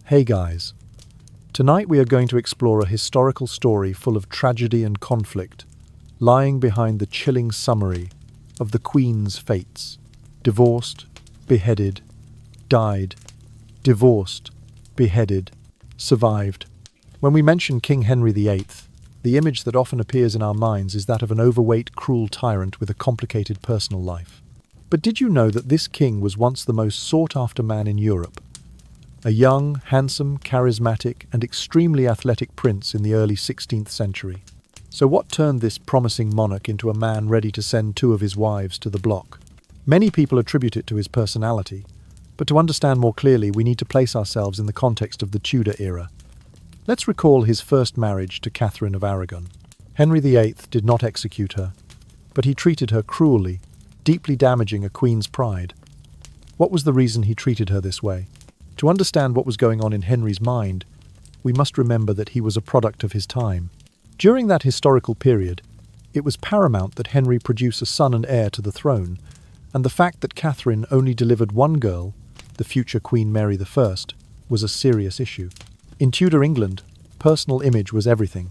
Hey guys, tonight we are going to explore a historical story full of tragedy and conflict, lying behind the chilling summary of the Queen's fates. Divorced, beheaded, died, divorced, beheaded, survived. When we mention King Henry VIII, the image that often appears in our minds is that of an overweight, cruel tyrant with a complicated personal life. But did you know that this king was once the most sought-after man in Europe? A young, handsome, charismatic, and extremely athletic prince in the early 16th century. So what turned this promising monarch into a man ready to send two of his wives to the block? Many people attribute it to his personality, but to understand more clearly we need to place ourselves in the context of the Tudor era. Let's recall his first marriage to Catherine of Aragon. Henry VIII did not execute her, but he treated her cruelly, deeply damaging a queen's pride. What was the reason he treated her this way? To understand what was going on in Henry's mind, we must remember that he was a product of his time. During that historical period, it was paramount that Henry produce a son and heir to the throne, and the fact that Catherine only delivered one girl, the future Queen Mary I, was a serious issue. In Tudor England, personal image was everything,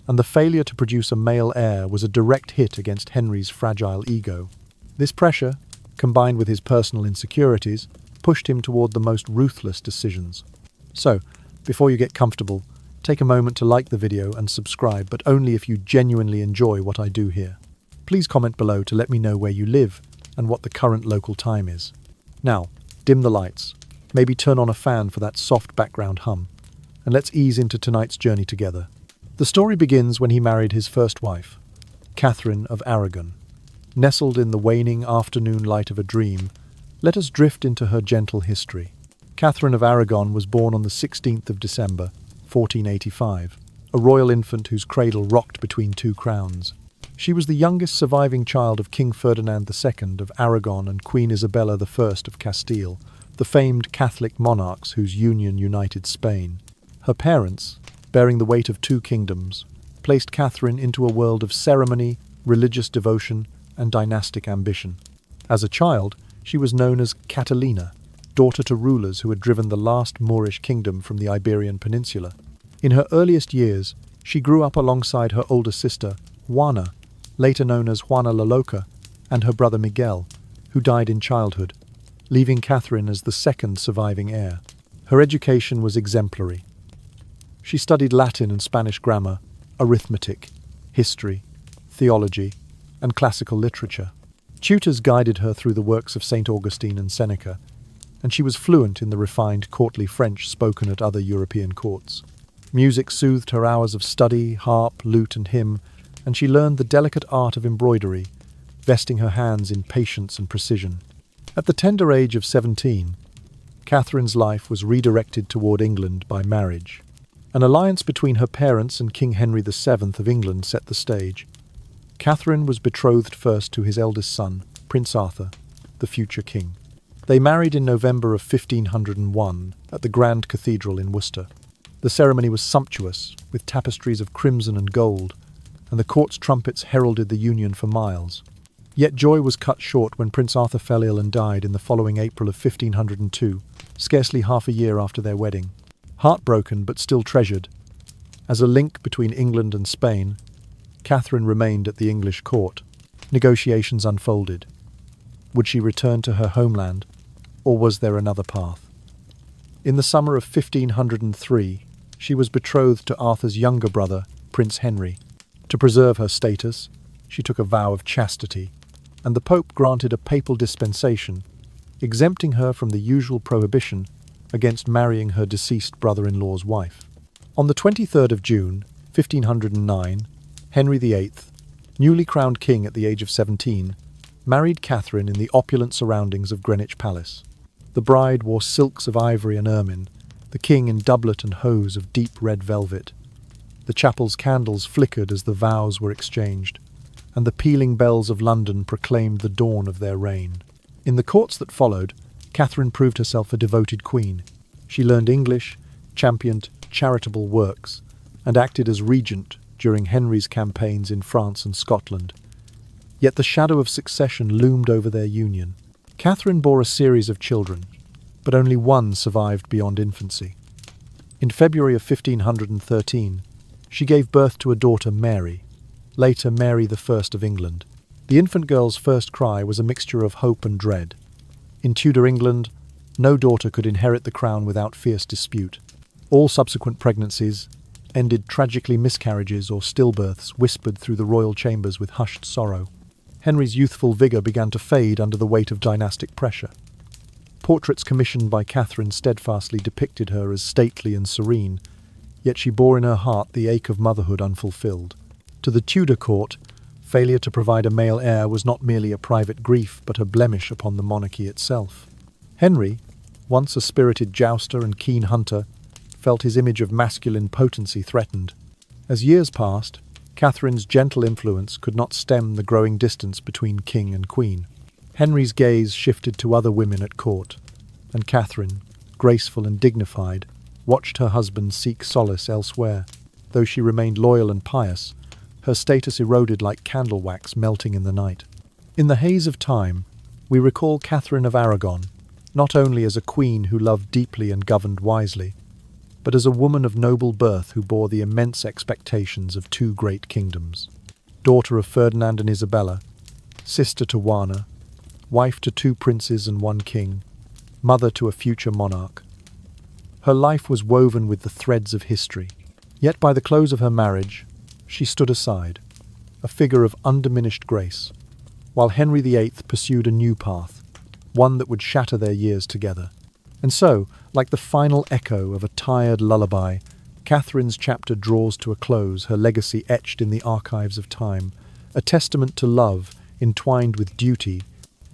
and the failure to produce a male heir was a direct hit against Henry's fragile ego. This pressure, combined with his personal insecurities, pushed him toward the most ruthless decisions. So, before you get comfortable, take a moment to like the video and subscribe, but only if you genuinely enjoy what I do here. Please comment below to let me know where you live and what the current local time is. Now, dim the lights, maybe turn on a fan for that soft background hum, and let's ease into tonight's journey together. The story begins when he married his first wife, Catherine of Aragon. Nestled in the waning afternoon light of a dream, let us drift into her gentle history. Catherine of Aragon was born on the 16th of December, 1485, a royal infant whose cradle rocked between two crowns. She was the youngest surviving child of King Ferdinand II of Aragon and Queen Isabella I of Castile, the famed Catholic monarchs whose union united Spain. Her parents, bearing the weight of two kingdoms, placed Catherine into a world of ceremony, religious devotion, and dynastic ambition. As a child, she was known as Catalina, daughter to rulers who had driven the last Moorish kingdom from the Iberian Peninsula. In her earliest years, she grew up alongside her older sister, Juana, later known as Juana la Loca, and her brother Miguel, who died in childhood, leaving Catherine as the second surviving heir. Her education was exemplary. She studied Latin and Spanish grammar, arithmetic, history, theology, and classical literature. Tutors guided her through the works of St. Augustine and Seneca, and she was fluent in the refined courtly French spoken at other European courts. Music soothed her hours of study, harp, lute, and hymn, and she learned the delicate art of embroidery, vesting her hands in patience and precision. At the tender age of 17, Catherine's life was redirected toward England by marriage. An alliance between her parents and King Henry VII of England set the stage. Catherine was betrothed first to his eldest son, Prince Arthur, the future king. They married in November of 1501 at the Grand Cathedral in Worcester. The ceremony was sumptuous, with tapestries of crimson and gold, and the court's trumpets heralded the union for miles. Yet joy was cut short when Prince Arthur fell ill and died in the following April of 1502, scarcely half a year after their wedding. Heartbroken but still treasured, as a link between England and Spain, Catherine remained at the English court. Negotiations unfolded. Would she return to her homeland, or was there another path? In the summer of 1503, she was betrothed to Arthur's younger brother, Prince Henry. To preserve her status, she took a vow of chastity, and the Pope granted a papal dispensation, exempting her from the usual prohibition against marrying her deceased brother-in-law's wife. On the 23rd of June, 1509, Henry VIII, newly crowned king at the age of 17, married Catherine in the opulent surroundings of Greenwich Palace. The bride wore silks of ivory and ermine, the king in doublet and hose of deep red velvet. The chapel's candles flickered as the vows were exchanged, and the pealing bells of London proclaimed the dawn of their reign. In the courts that followed, Catherine proved herself a devoted queen. She learned English, championed charitable works, and acted as regent during Henry's campaigns in France and Scotland. Yet the shadow of succession loomed over their union. Catherine bore a series of children, but only one survived beyond infancy. In February of 1513, she gave birth to a daughter, Mary, later Mary I of England. The infant girl's first cry was a mixture of hope and dread. In Tudor England, no daughter could inherit the crown without fierce dispute. All subsequent pregnancies ended tragically miscarriages or stillbirths whispered through the royal chambers with hushed sorrow. Henry's youthful vigour began to fade under the weight of dynastic pressure. Portraits commissioned by Catherine steadfastly depicted her as stately and serene, yet she bore in her heart the ache of motherhood unfulfilled. To the Tudor court, failure to provide a male heir was not merely a private grief but a blemish upon the monarchy itself. Henry, once a spirited jouster and keen hunter, felt his image of masculine potency threatened. As years passed, Catherine's gentle influence could not stem the growing distance between king and queen. Henry's gaze shifted to other women at court, and Catherine, graceful and dignified, watched her husband seek solace elsewhere. Though she remained loyal and pious, her status eroded like candle wax melting in the night. In the haze of time, we recall Catherine of Aragon, not only as a queen who loved deeply and governed wisely, but as a woman of noble birth who bore the immense expectations of two great kingdoms. Daughter of Ferdinand and Isabella, sister to Juana, wife to two princes and one king, mother to a future monarch. Her life was woven with the threads of history. Yet by the close of her marriage, she stood aside, a figure of undiminished grace, while Henry VIII pursued a new path, one that would shatter their years together. And so, like the final echo of a tired lullaby, Catherine's chapter draws to a close, her legacy etched in the archives of time, a testament to love entwined with duty,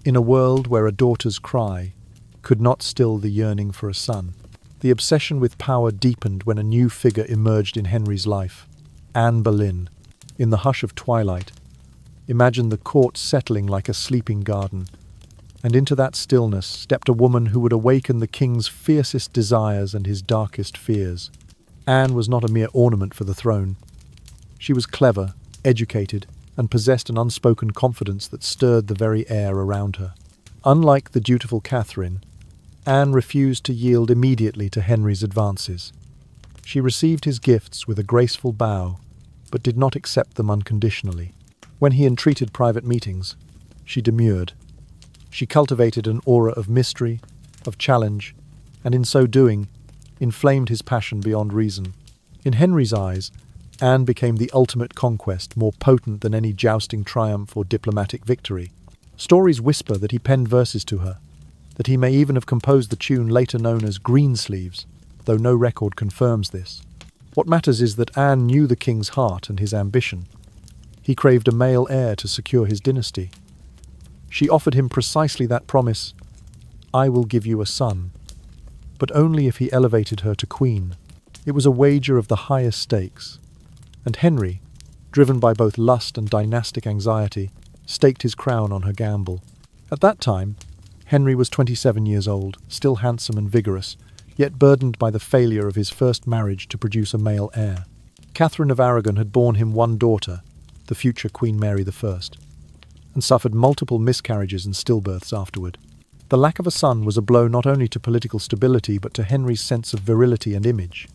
in a world where a daughter's cry could not still the yearning for a son. The obsession with power deepened when a new figure emerged in Henry's life, Anne Boleyn. In the hush of twilight, imagine the court settling like a sleeping garden, and into that stillness stepped a woman who would awaken the king's fiercest desires and his darkest fears. Anne was not a mere ornament for the throne. She was clever, educated, and possessed an unspoken confidence that stirred the very air around her. Unlike the dutiful Catherine, Anne refused to yield immediately to Henry's advances. She received his gifts with a graceful bow, but did not accept them unconditionally. When he entreated private meetings, she demurred. She cultivated an aura of mystery, of challenge, and in so doing, inflamed his passion beyond reason. In Henry's eyes, Anne became the ultimate conquest, more potent than any jousting triumph or diplomatic victory. Stories whisper that he penned verses to her, that he may even have composed the tune later known as Greensleeves, though no record confirms this. What matters is that Anne knew the king's heart and his ambition. He craved a male heir to secure his dynasty. She offered him precisely that promise, "I will give you a son," but only if he elevated her to queen. It was a wager of the highest stakes, and Henry, driven by both lust and dynastic anxiety, staked his crown on her gamble. At that time, Henry was 27 years old, still handsome and vigorous, yet burdened by the failure of his first marriage to produce a male heir. Catherine of Aragon had borne him one daughter, the future Queen Mary I, and suffered multiple miscarriages and stillbirths afterward. The lack of a son was a blow not only to political stability but to Henry's sense of virility and image.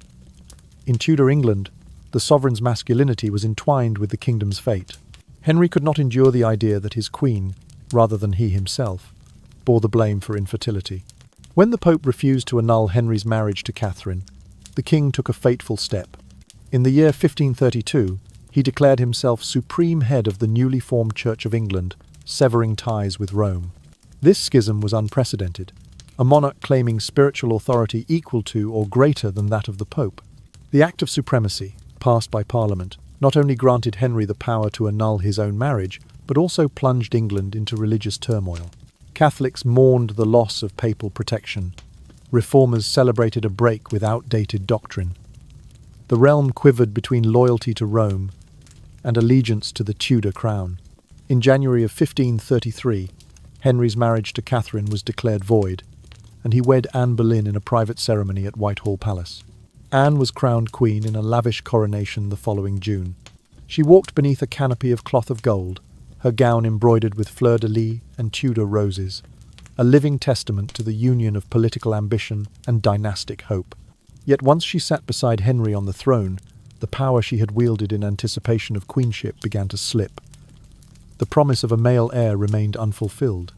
In Tudor England, the sovereign's masculinity was entwined with the kingdom's fate. Henry could not endure the idea that his queen, rather than he himself, bore the blame for infertility. When the Pope refused to annul Henry's marriage to Catherine, the king took a fateful step. In the year 1532, he declared himself supreme head of the newly formed Church of England, severing ties with Rome. This schism was unprecedented, a monarch claiming spiritual authority equal to or greater than that of the Pope. The Act of Supremacy, passed by Parliament, not only granted Henry the power to annul his own marriage, but also plunged England into religious turmoil. Catholics mourned the loss of papal protection. Reformers celebrated a break with outdated doctrine. The realm quivered between loyalty to Rome and allegiance to the Tudor crown. In January of 1533, Henry's marriage to Catherine was declared void, and he wed Anne Boleyn in a private ceremony at Whitehall Palace. Anne was crowned queen in a lavish coronation the following June. She walked beneath a canopy of cloth of gold, her gown embroidered with fleur-de-lis and Tudor roses, a living testament to the union of political ambition and dynastic hope. Yet once she sat beside Henry on the throne, the power she had wielded in anticipation of queenship began to slip. The promise of a male heir remained unfulfilled.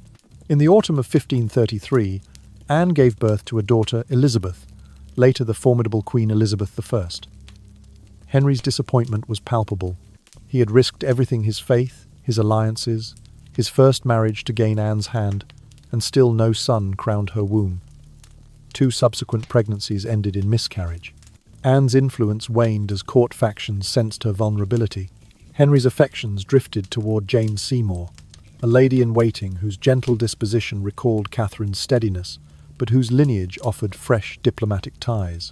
In the autumn of 1533, Anne gave birth to a daughter, Elizabeth, later the formidable Queen Elizabeth I. Henry's disappointment was palpable. He had risked everything: his faith, his alliances, his first marriage to gain Anne's hand, and still no son crowned her womb. 2 subsequent pregnancies ended in miscarriage. Anne's influence waned as court factions sensed her vulnerability. Henry's affections drifted toward Jane Seymour, a lady-in-waiting whose gentle disposition recalled Catherine's steadiness, but whose lineage offered fresh diplomatic ties.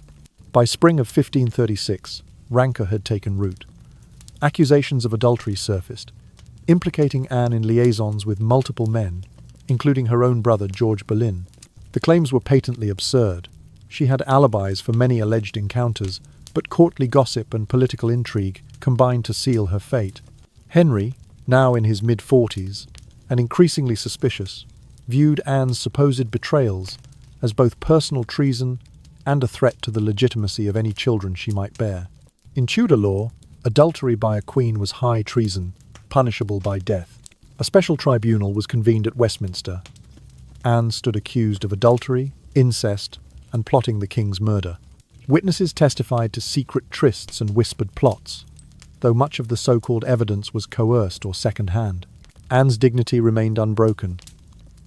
By spring of 1536, rancor had taken root. Accusations of adultery surfaced, implicating Anne in liaisons with multiple men, including her own brother George Boleyn. The claims were patently absurd. She had alibis for many alleged encounters, but courtly gossip and political intrigue combined to seal her fate. Henry, now in his mid-40s, and increasingly suspicious, viewed Anne's supposed betrayals as both personal treason and a threat to the legitimacy of any children she might bear. In Tudor law, adultery by a queen was high treason, punishable by death. A special tribunal was convened at Westminster. Anne stood accused of adultery, incest, and plotting the king's murder. Witnesses testified to secret trysts and whispered plots, though much of the so-called evidence was coerced or second-hand. Anne's dignity remained unbroken.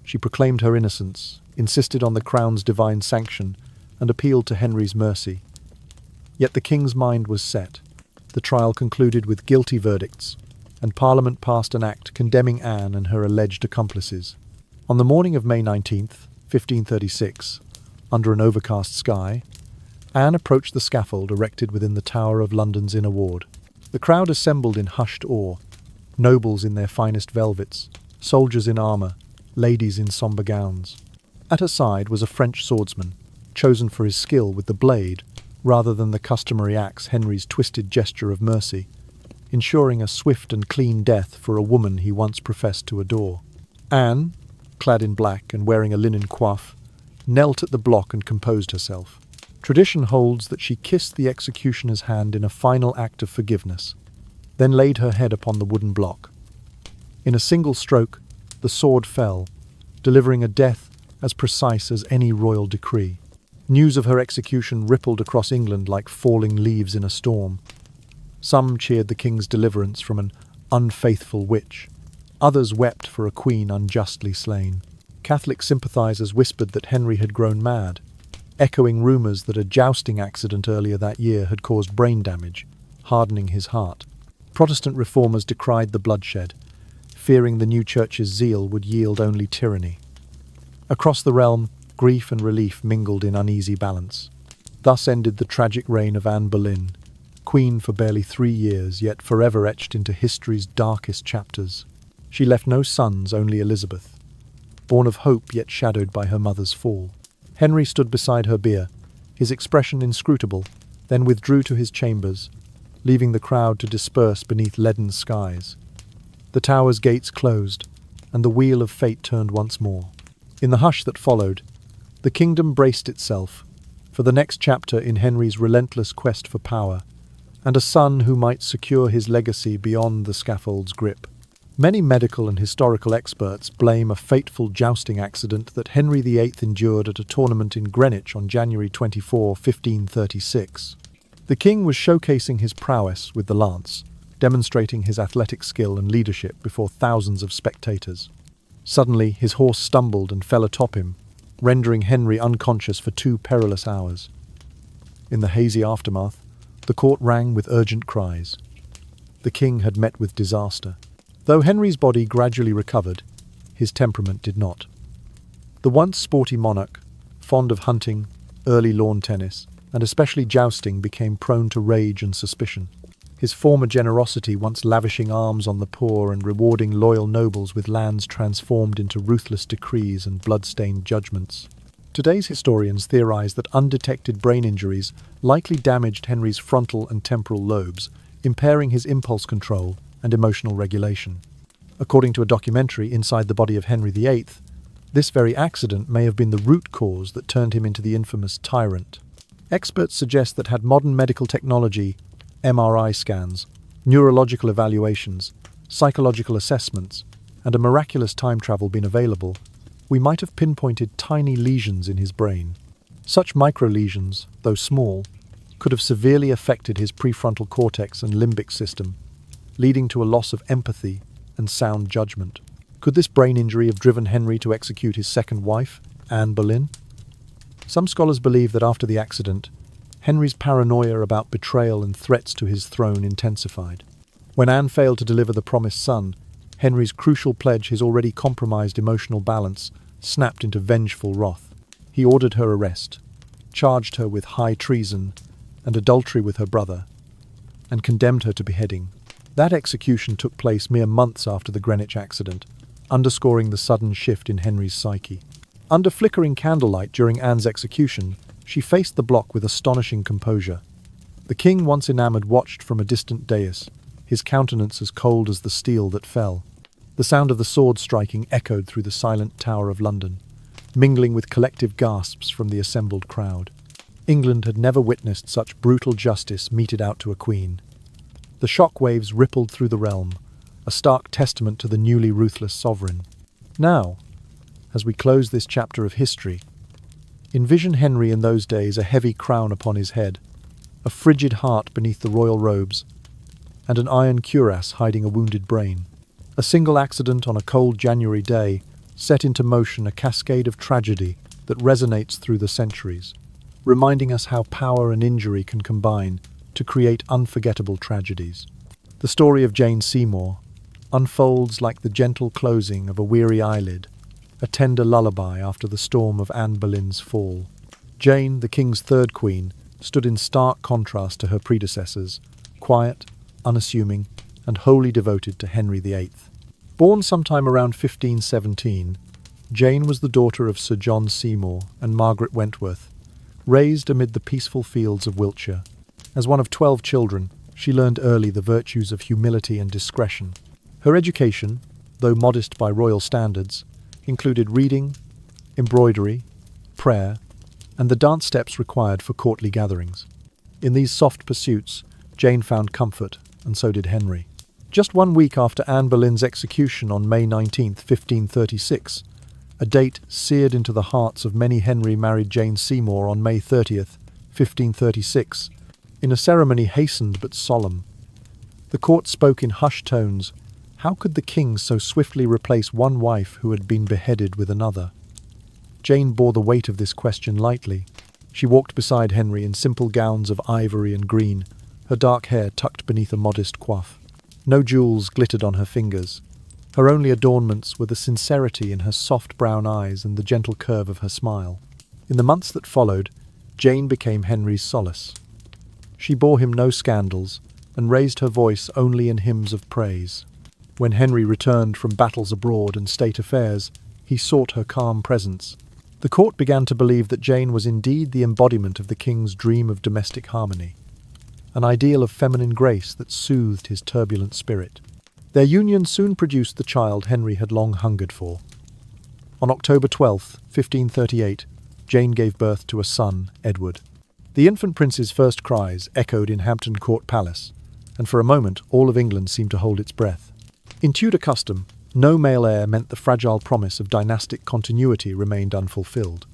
She proclaimed her innocence, insisted on the crown's divine sanction, and appealed to Henry's mercy. Yet the king's mind was set. The trial concluded with guilty verdicts, and Parliament passed an act condemning Anne and her alleged accomplices. On the morning of May 19, 1536, under an overcast sky, Anne approached the scaffold erected within the Tower of London's Inner Ward. The crowd assembled in hushed awe, nobles in their finest velvets, soldiers in armour, ladies in sombre gowns. At her side was a French swordsman, chosen for his skill with the blade rather than the customary axe, Henry's twisted gesture of mercy, ensuring a swift and clean death for a woman he once professed to adore. Anne, clad in black and wearing a linen coif, knelt at the block and composed herself. Tradition holds that she kissed the executioner's hand in a final act of forgiveness, then laid her head upon the wooden block. In a single stroke, the sword fell, delivering a death as precise as any royal decree. News of her execution rippled across England like falling leaves in a storm. Some cheered the king's deliverance from an unfaithful witch. Others wept for a queen unjustly slain. Catholic sympathisers whispered that Henry had grown mad, echoing rumours that a jousting accident earlier that year had caused brain damage, hardening his heart. Protestant reformers decried the bloodshed, fearing the new church's zeal would yield only tyranny. Across the realm, grief and relief mingled in uneasy balance. Thus ended the tragic reign of Anne Boleyn, queen for barely 3 years, yet forever etched into history's darkest chapters. She left no sons, only Elizabeth, born of hope yet shadowed by her mother's fall. Henry stood beside her bier, his expression inscrutable, then withdrew to his chambers, leaving the crowd to disperse beneath leaden skies. The tower's gates closed, and the wheel of fate turned once more. In the hush that followed, the kingdom braced itself for the next chapter in Henry's relentless quest for power, and a son who might secure his legacy beyond the scaffold's grip. Many medical and historical experts blame a fateful jousting accident that Henry VIII endured at a tournament in Greenwich on January 24, 1536. The king was showcasing his prowess with the lance, demonstrating his athletic skill and leadership before thousands of spectators. Suddenly, his horse stumbled and fell atop him, rendering Henry unconscious for 2 perilous hours. In the hazy aftermath, the court rang with urgent cries. The king had met with disaster. Though Henry's body gradually recovered, his temperament did not. The once sporty monarch, fond of hunting, early lawn tennis, and especially jousting, became prone to rage and suspicion. His former generosity, once lavishing alms on the poor and rewarding loyal nobles with lands, transformed into ruthless decrees and blood-stained judgments. Today's historians theorize that undetected brain injuries likely damaged Henry's frontal and temporal lobes, impairing his impulse control and emotional regulation. According to a documentary, Inside the Body of Henry VIII, this very accident may have been the root cause that turned him into the infamous tyrant. Experts suggest that had modern medical technology, MRI scans, neurological evaluations, psychological assessments, and a miraculous time travel been available, we might have pinpointed tiny lesions in his brain. Such microlesions, though small, could have severely affected his prefrontal cortex and limbic system, leading to a loss of empathy and sound judgment. Could this brain injury have driven Henry to execute his second wife, Anne Boleyn? Some scholars believe that after the accident, Henry's paranoia about betrayal and threats to his throne intensified. When Anne failed to deliver the promised son, Henry's crucial pledge, his already compromised emotional balance, snapped into vengeful wrath. He ordered her arrest, charged her with high treason and adultery with her brother, and condemned her to beheading. That execution took place mere months after the Greenwich accident, underscoring the sudden shift in Henry's psyche. Under flickering candlelight during Anne's execution, she faced the block with astonishing composure. The king, once enamored, watched from a distant dais, his countenance as cold as the steel that fell. The sound of the sword striking echoed through the silent Tower of London, mingling with collective gasps from the assembled crowd. England had never witnessed such brutal justice meted out to a queen. The shockwaves rippled through the realm, a stark testament to the newly ruthless sovereign. Now, as we close this chapter of history, envision Henry in those days, a heavy crown upon his head, a frigid heart beneath the royal robes, and an iron cuirass hiding a wounded brain. A single accident on a cold January day set into motion a cascade of tragedy that resonates through the centuries, reminding us how power and injury can combine to create unforgettable tragedies. The story of Jane Seymour unfolds like the gentle closing of a weary eyelid, a tender lullaby after the storm of Anne Boleyn's fall. Jane, the king's third queen, stood in stark contrast to her predecessors, quiet, unassuming, and wholly devoted to Henry VIII. Born sometime around 1517, Jane was the daughter of Sir John Seymour and Margaret Wentworth, raised amid the peaceful fields of Wiltshire. As one of 12 children, she learned early the virtues of humility and discretion. Her education, though modest by royal standards, included reading, embroidery, prayer, and the dance steps required for courtly gatherings. In these soft pursuits, Jane found comfort, and so did Henry. Just 1 week after Anne Boleyn's execution on May 19, 1536, a date seared into the hearts of many, Henry married Jane Seymour on May 30, 1536, in a ceremony hastened but solemn. The court spoke in hushed tones. How could the king so swiftly replace one wife who had been beheaded with another? Jane bore the weight of this question lightly. She walked beside Henry in simple gowns of ivory and green, her dark hair tucked beneath a modest coif. No jewels glittered on her fingers. Her only adornments were the sincerity in her soft brown eyes and the gentle curve of her smile. In the months that followed, Jane became Henry's solace. She bore him no scandals and raised her voice only in hymns of praise. When Henry returned from battles abroad and state affairs, he sought her calm presence. The court began to believe that Jane was indeed the embodiment of the king's dream of domestic harmony, an ideal of feminine grace that soothed his turbulent spirit. Their union soon produced the child Henry had long hungered for. On October 12, 1538, Jane gave birth to a son, Edward. The infant prince's first cries echoed in Hampton Court Palace, and for a moment all of England seemed to hold its breath. In Tudor custom, no male heir meant the fragile promise of dynastic continuity remained unfulfilled.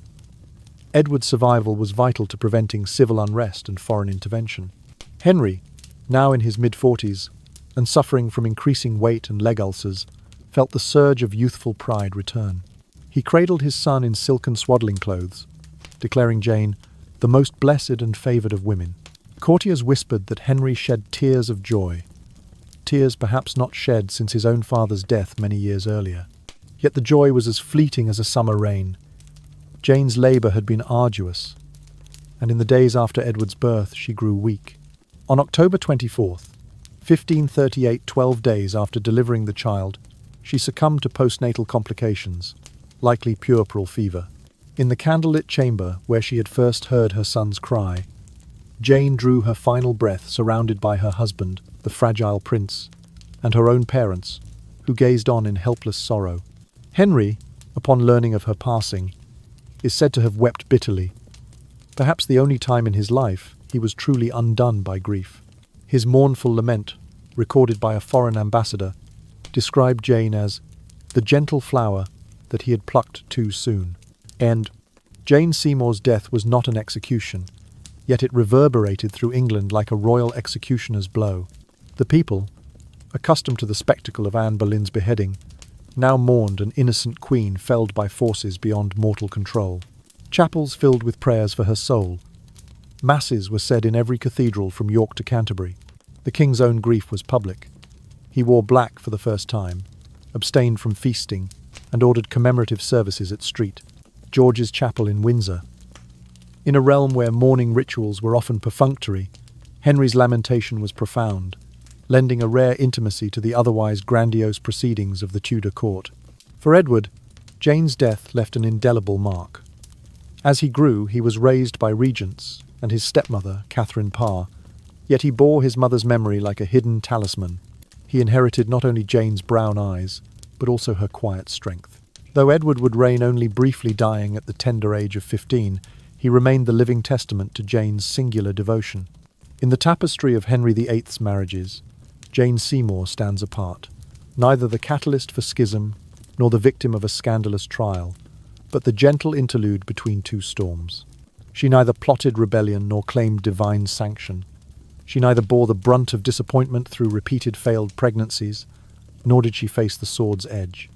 Edward's survival was vital to preventing civil unrest and foreign intervention. Henry, now in his mid-40s, and suffering from increasing weight and leg ulcers, felt the surge of youthful pride return. He cradled his son in silken swaddling clothes, declaring Jane the most blessed and favoured of women. Courtiers whispered that Henry shed tears of joy, tears perhaps not shed since his own father's death many years earlier. Yet the joy was as fleeting as a summer rain. Jane's labour had been arduous, and in the days after Edward's birth she grew weak. On October 24th, 1538, 12 days after delivering the child, she succumbed to postnatal complications, likely puerperal fever. In the candlelit chamber where she had first heard her son's cry, Jane drew her final breath surrounded by her husband, the fragile prince, and her own parents, who gazed on in helpless sorrow. Henry, upon learning of her passing, is said to have wept bitterly, perhaps the only time in his life he was truly undone by grief. His mournful lament, recorded by a foreign ambassador, described Jane as the gentle flower that he had plucked too soon. And Jane Seymour's death was not an execution, yet it reverberated through England like a royal executioner's blow. The people, accustomed to the spectacle of Anne Boleyn's beheading, now mourned an innocent queen felled by forces beyond mortal control. Chapels filled with prayers for her soul. Masses were said in every cathedral from York to Canterbury. The king's own grief was public. He wore black for the first time, abstained from feasting, and ordered commemorative services at St. George's Chapel in Windsor. In a realm where mourning rituals were often perfunctory, Henry's lamentation was profound, lending a rare intimacy to the otherwise grandiose proceedings of the Tudor court. For Edward, Jane's death left an indelible mark. As he grew, he was raised by regents and his stepmother, Catherine Parr, yet he bore his mother's memory like a hidden talisman. He inherited not only Jane's brown eyes, but also her quiet strength. Though Edward would reign only briefly, dying at the tender age of 15, he remained the living testament to Jane's singular devotion. In the tapestry of Henry VIII's marriages, Jane Seymour stands apart, neither the catalyst for schism nor the victim of a scandalous trial, but the gentle interlude between two storms. She neither plotted rebellion nor claimed divine sanction. She neither bore the brunt of disappointment through repeated failed pregnancies, nor did she face the sword's edge.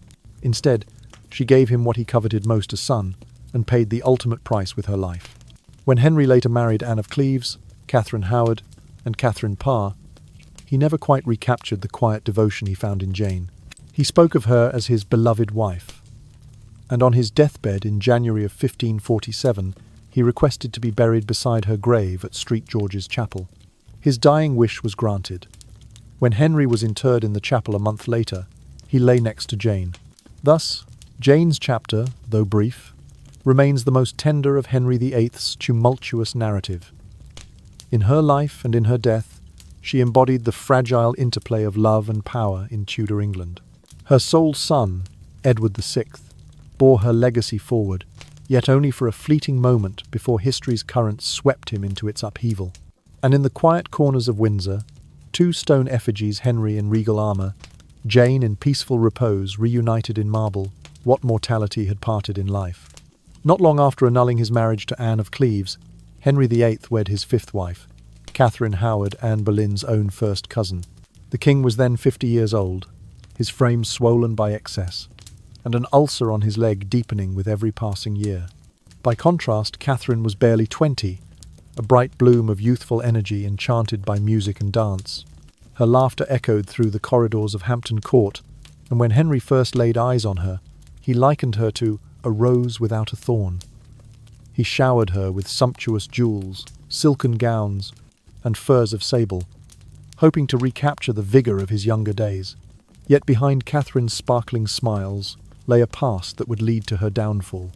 Instead, she gave him what he coveted most, a son, and paid the ultimate price with her life. When Henry later married Anne of Cleves, Catherine Howard, and Catherine Parr, he never quite recaptured the quiet devotion he found in Jane. He spoke of her as his beloved wife, and on his deathbed in January of 1547, he requested to be buried beside her grave at St. George's Chapel. His dying wish was granted. When Henry was interred in the chapel a month later, he lay next to Jane. Thus, Jane's chapter, though brief, remains the most tender of Henry VIII's tumultuous narrative. In her life and in her death, she embodied the fragile interplay of love and power in Tudor England. Her sole son, Edward VI, bore her legacy forward, yet only for a fleeting moment before history's currents swept him into its upheaval. And in the quiet corners of Windsor, two stone effigies, Henry in regal armour, Jane in peaceful repose, reunited in marble what mortality had parted in life. Not long after annulling his marriage to Anne of Cleves, Henry VIII wed his fifth wife, Catherine Howard, Anne Boleyn's own first cousin. The king was then 50 years old, his frame swollen by excess, and an ulcer on his leg deepening with every passing year. By contrast, Catherine was barely 20, a bright bloom of youthful energy enchanted by music and dance. Her laughter echoed through the corridors of Hampton Court, and when Henry first laid eyes on her, he likened her to a rose without a thorn. He showered her with sumptuous jewels, silken gowns, and furs of sable, hoping to recapture the vigour of his younger days. Yet behind Catherine's sparkling smiles lay a past that would lead to her downfall.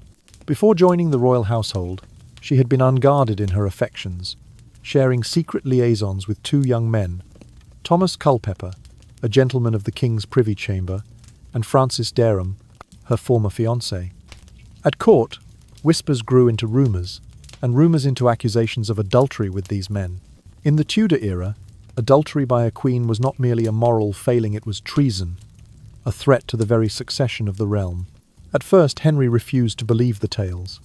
Before joining the royal household, she had been unguarded in her affections, sharing secret liaisons with two young men, Thomas Culpeper, a gentleman of the king's privy chamber, and Francis Dereham, her former fiancé. At court, whispers grew into rumours, and rumours into accusations of adultery with these men. In the Tudor era, adultery by a queen was not merely a moral failing, it was treason, a threat to the very succession of the realm. At first, Henry refused to believe the tales.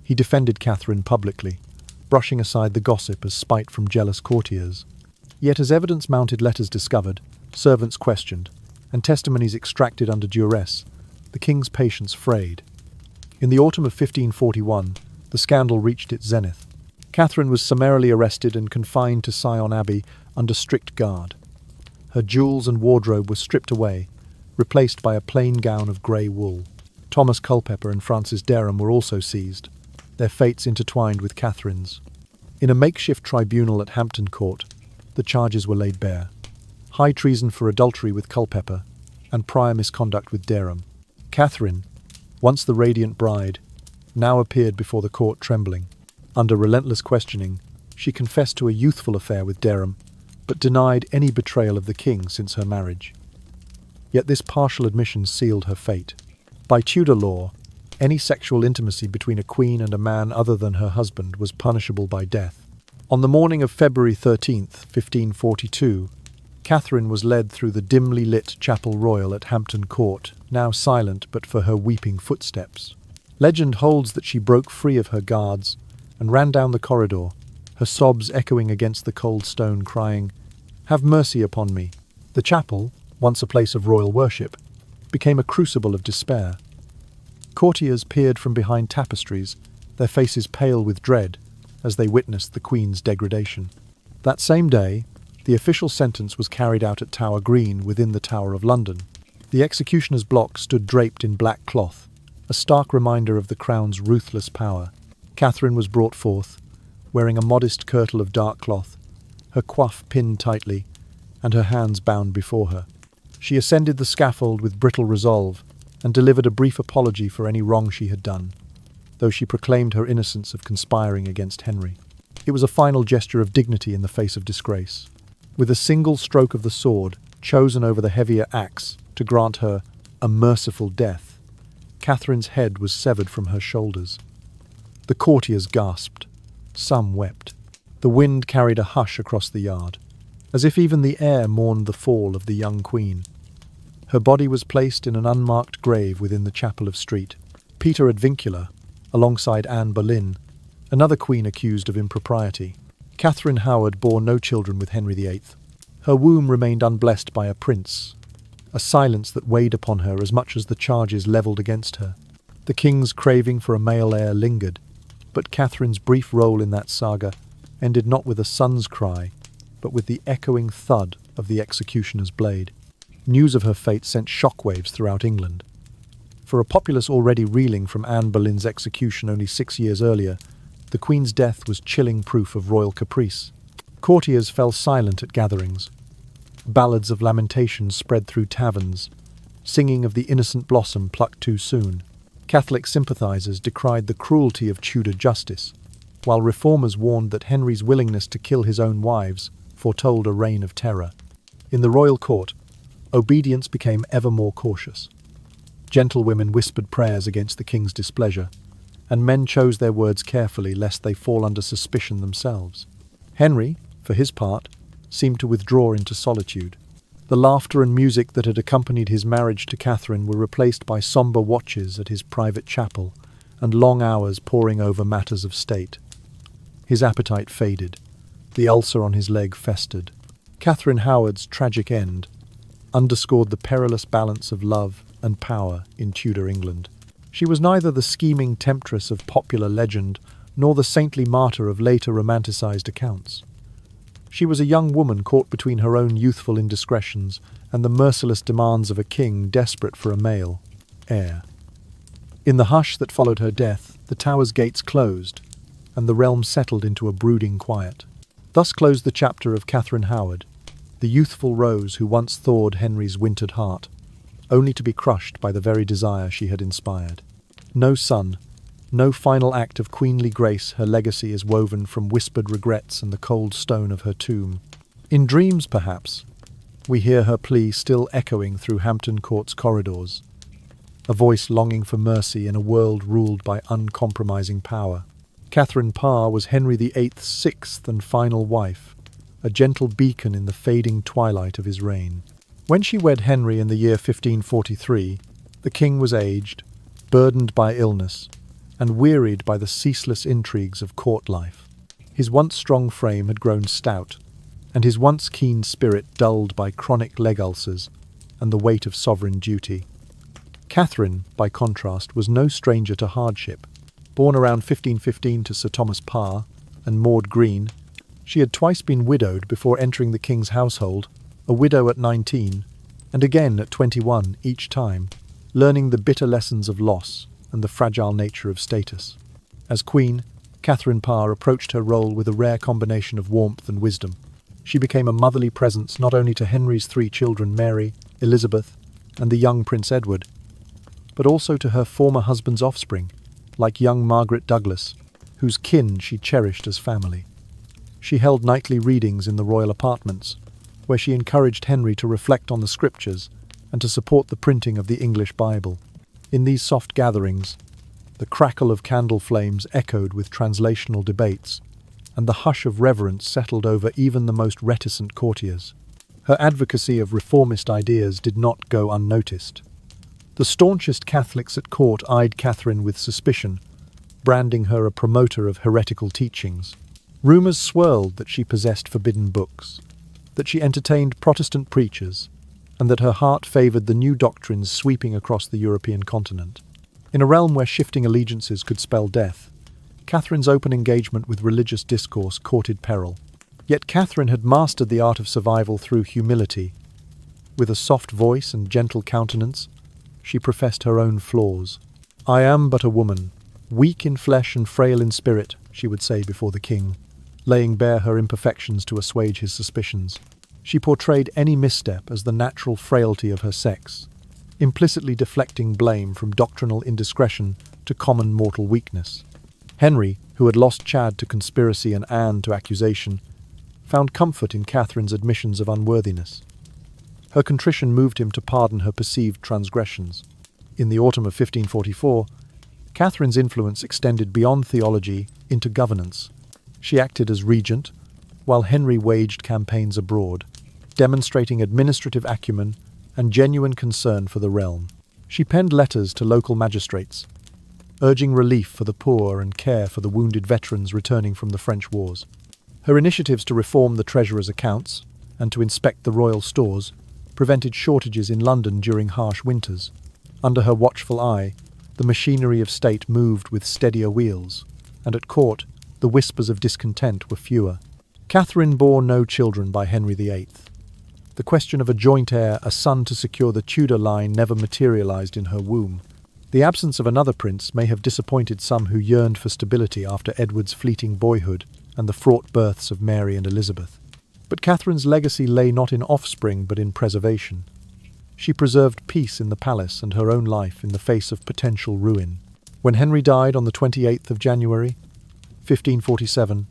He defended Catherine publicly, brushing aside the gossip as spite from jealous courtiers. Yet as evidence mounted, letters discovered, servants questioned, and testimonies extracted under duress, the king's patience frayed. In the autumn of 1541, the scandal reached its zenith. Catherine was summarily arrested and confined to Sion Abbey under strict guard. Her jewels and wardrobe were stripped away, replaced by a plain gown of grey wool. Thomas Culpeper and Francis Dereham were also seized, their fates intertwined with Catherine's. In a makeshift tribunal at Hampton Court, the charges were laid bare: high treason for adultery with Culpeper and prior misconduct with Dereham. Catherine, once the radiant bride, now appeared before the court trembling. Under relentless questioning, she confessed to a youthful affair with Dereham, but denied any betrayal of the king since her marriage. Yet this partial admission sealed her fate. By Tudor law, Any sexual intimacy between a queen and a man other than her husband was punishable by death. On the morning of February 13th, 1542, Catherine was led through the dimly lit Chapel Royal at Hampton Court, now silent but for her weeping footsteps. Legend holds that she broke free of her guards and ran down the corridor, her sobs echoing against the cold stone, crying, "Have mercy upon me." The chapel, once a place of royal worship, became a crucible of despair. Courtiers peered from behind tapestries, their faces pale with dread, as they witnessed the Queen's degradation. That same day, the official sentence was carried out at Tower Green within the Tower of London. The executioner's block stood draped in black cloth, a stark reminder of the Crown's ruthless power. Catherine was brought forth, wearing a modest kirtle of dark cloth, her coif pinned tightly, and her hands bound before her. She ascended the scaffold with brittle resolve, and delivered a brief apology for any wrong she had done, though she proclaimed her innocence of conspiring against Henry. It was a final gesture of dignity in the face of disgrace. With a single stroke of the sword, chosen over the heavier axe to grant her a merciful death, Catherine's head was severed from her shoulders. The courtiers gasped. Some wept. The wind carried a hush across the yard, as if even the air mourned the fall of the young queen. Her body was placed in an unmarked grave within the chapel of St. Peter ad Vincula, alongside Anne Boleyn, another queen accused of impropriety. Catherine Howard bore no children with Henry VIII. Her womb remained unblessed by a prince, a silence that weighed upon her as much as the charges levelled against her. The king's craving for a male heir lingered, but Catherine's brief role in that saga ended not with a son's cry, but with the echoing thud of the executioner's blade. News of her fate sent shockwaves throughout England. For a populace already reeling from Anne Boleyn's execution only 6 years earlier, the Queen's death was chilling proof of royal caprice. Courtiers fell silent at gatherings. Ballads of lamentation spread through taverns, singing of the innocent blossom plucked too soon. Catholic sympathisers decried the cruelty of Tudor justice, while reformers warned that Henry's willingness to kill his own wives foretold a reign of terror. In the royal court, obedience became ever more cautious. Gentlewomen whispered prayers against the king's displeasure, and men chose their words carefully lest they fall under suspicion themselves. Henry, for his part, seemed to withdraw into solitude. The laughter and music that had accompanied his marriage to Catherine were replaced by sombre watches at his private chapel and long hours poring over matters of state. His appetite faded. The ulcer on his leg festered. Catherine Howard's tragic end underscored the perilous balance of love and power in Tudor England. She was neither the scheming temptress of popular legend nor the saintly martyr of later romanticized accounts. She was a young woman caught between her own youthful indiscretions and the merciless demands of a king desperate for a male heir. In the hush that followed her death, the tower's gates closed, and the realm settled into a brooding quiet. Thus closed the chapter of Catherine Howard, the youthful rose who once thawed Henry's wintered heart, only to be crushed by the very desire she had inspired. No son, no final act of queenly grace, her legacy is woven from whispered regrets and the cold stone of her tomb. In dreams, perhaps, we hear her plea still echoing through Hampton Court's corridors, a voice longing for mercy in a world ruled by uncompromising power. Catherine Parr was Henry VIII's sixth and final wife, a gentle beacon in the fading twilight of his reign. When she wed Henry in the year 1543, the king was aged, burdened by illness, and wearied by the ceaseless intrigues of court life. His once strong frame had grown stout, and his once keen spirit dulled by chronic leg ulcers and the weight of sovereign duty. Catherine, by contrast, was no stranger to hardship. Born around 1515 to Sir Thomas Parr and Maud Green, she had twice been widowed before entering the king's household, a widow at 19, and again at 21 each time, learning the bitter lessons of loss and the fragile nature of status. As queen, Catherine Parr approached her role with a rare combination of warmth and wisdom. She became a motherly presence not only to Henry's 3 children, Mary, Elizabeth, and the young Prince Edward, but also to her former husband's offspring, like young Margaret Douglas, whose kin she cherished as family. She held nightly readings in the royal apartments, where she encouraged Henry to reflect on the scriptures and to support the printing of the English Bible. In these soft gatherings, The crackle of candle flames echoed with translational debates, and the hush of reverence settled over even the most reticent courtiers. Her advocacy of reformist ideas did not go unnoticed. The staunchest Catholics at court eyed Catherine with suspicion, branding her a promoter of heretical teachings. Rumours swirled that she possessed forbidden books, that she entertained Protestant preachers, and that her heart favoured the new doctrines sweeping across the European continent. In a realm where shifting allegiances could spell death, Catherine's open engagement with religious discourse courted peril. Yet Catherine had mastered the art of survival through humility. With a soft voice and gentle countenance, she professed her own flaws. "I am but a woman, weak in flesh and frail in spirit," she would say before the king, laying bare her imperfections to assuage his suspicions. She portrayed any misstep as the natural frailty of her sex, implicitly deflecting blame from doctrinal indiscretion to common mortal weakness. Henry, who had lost Chad to conspiracy and Anne to accusation, found comfort in Catherine's admissions of unworthiness. Her contrition moved him to pardon her perceived transgressions. In the autumn of 1544, Catherine's influence extended beyond theology into governance. She acted as regent, while Henry waged campaigns abroad, demonstrating administrative acumen and genuine concern for the realm. She penned letters to local magistrates, urging relief for the poor and care for the wounded veterans returning from the French wars. Her initiatives to reform the treasurer's accounts and to inspect the royal stores prevented shortages in London during harsh winters. Under her watchful eye, the machinery of state moved with steadier wheels, and at court, the whispers of discontent were fewer. Catherine bore no children by Henry VIII. The question of a joint heir, a son to secure the Tudor line, never materialized in her womb. The absence of another prince may have disappointed some who yearned for stability after Edward's fleeting boyhood and the fraught births of Mary and Elizabeth. But Catherine's legacy lay not in offspring but in preservation. She preserved peace in the palace and her own life in the face of potential ruin. When Henry died on the 28th of January, 1547,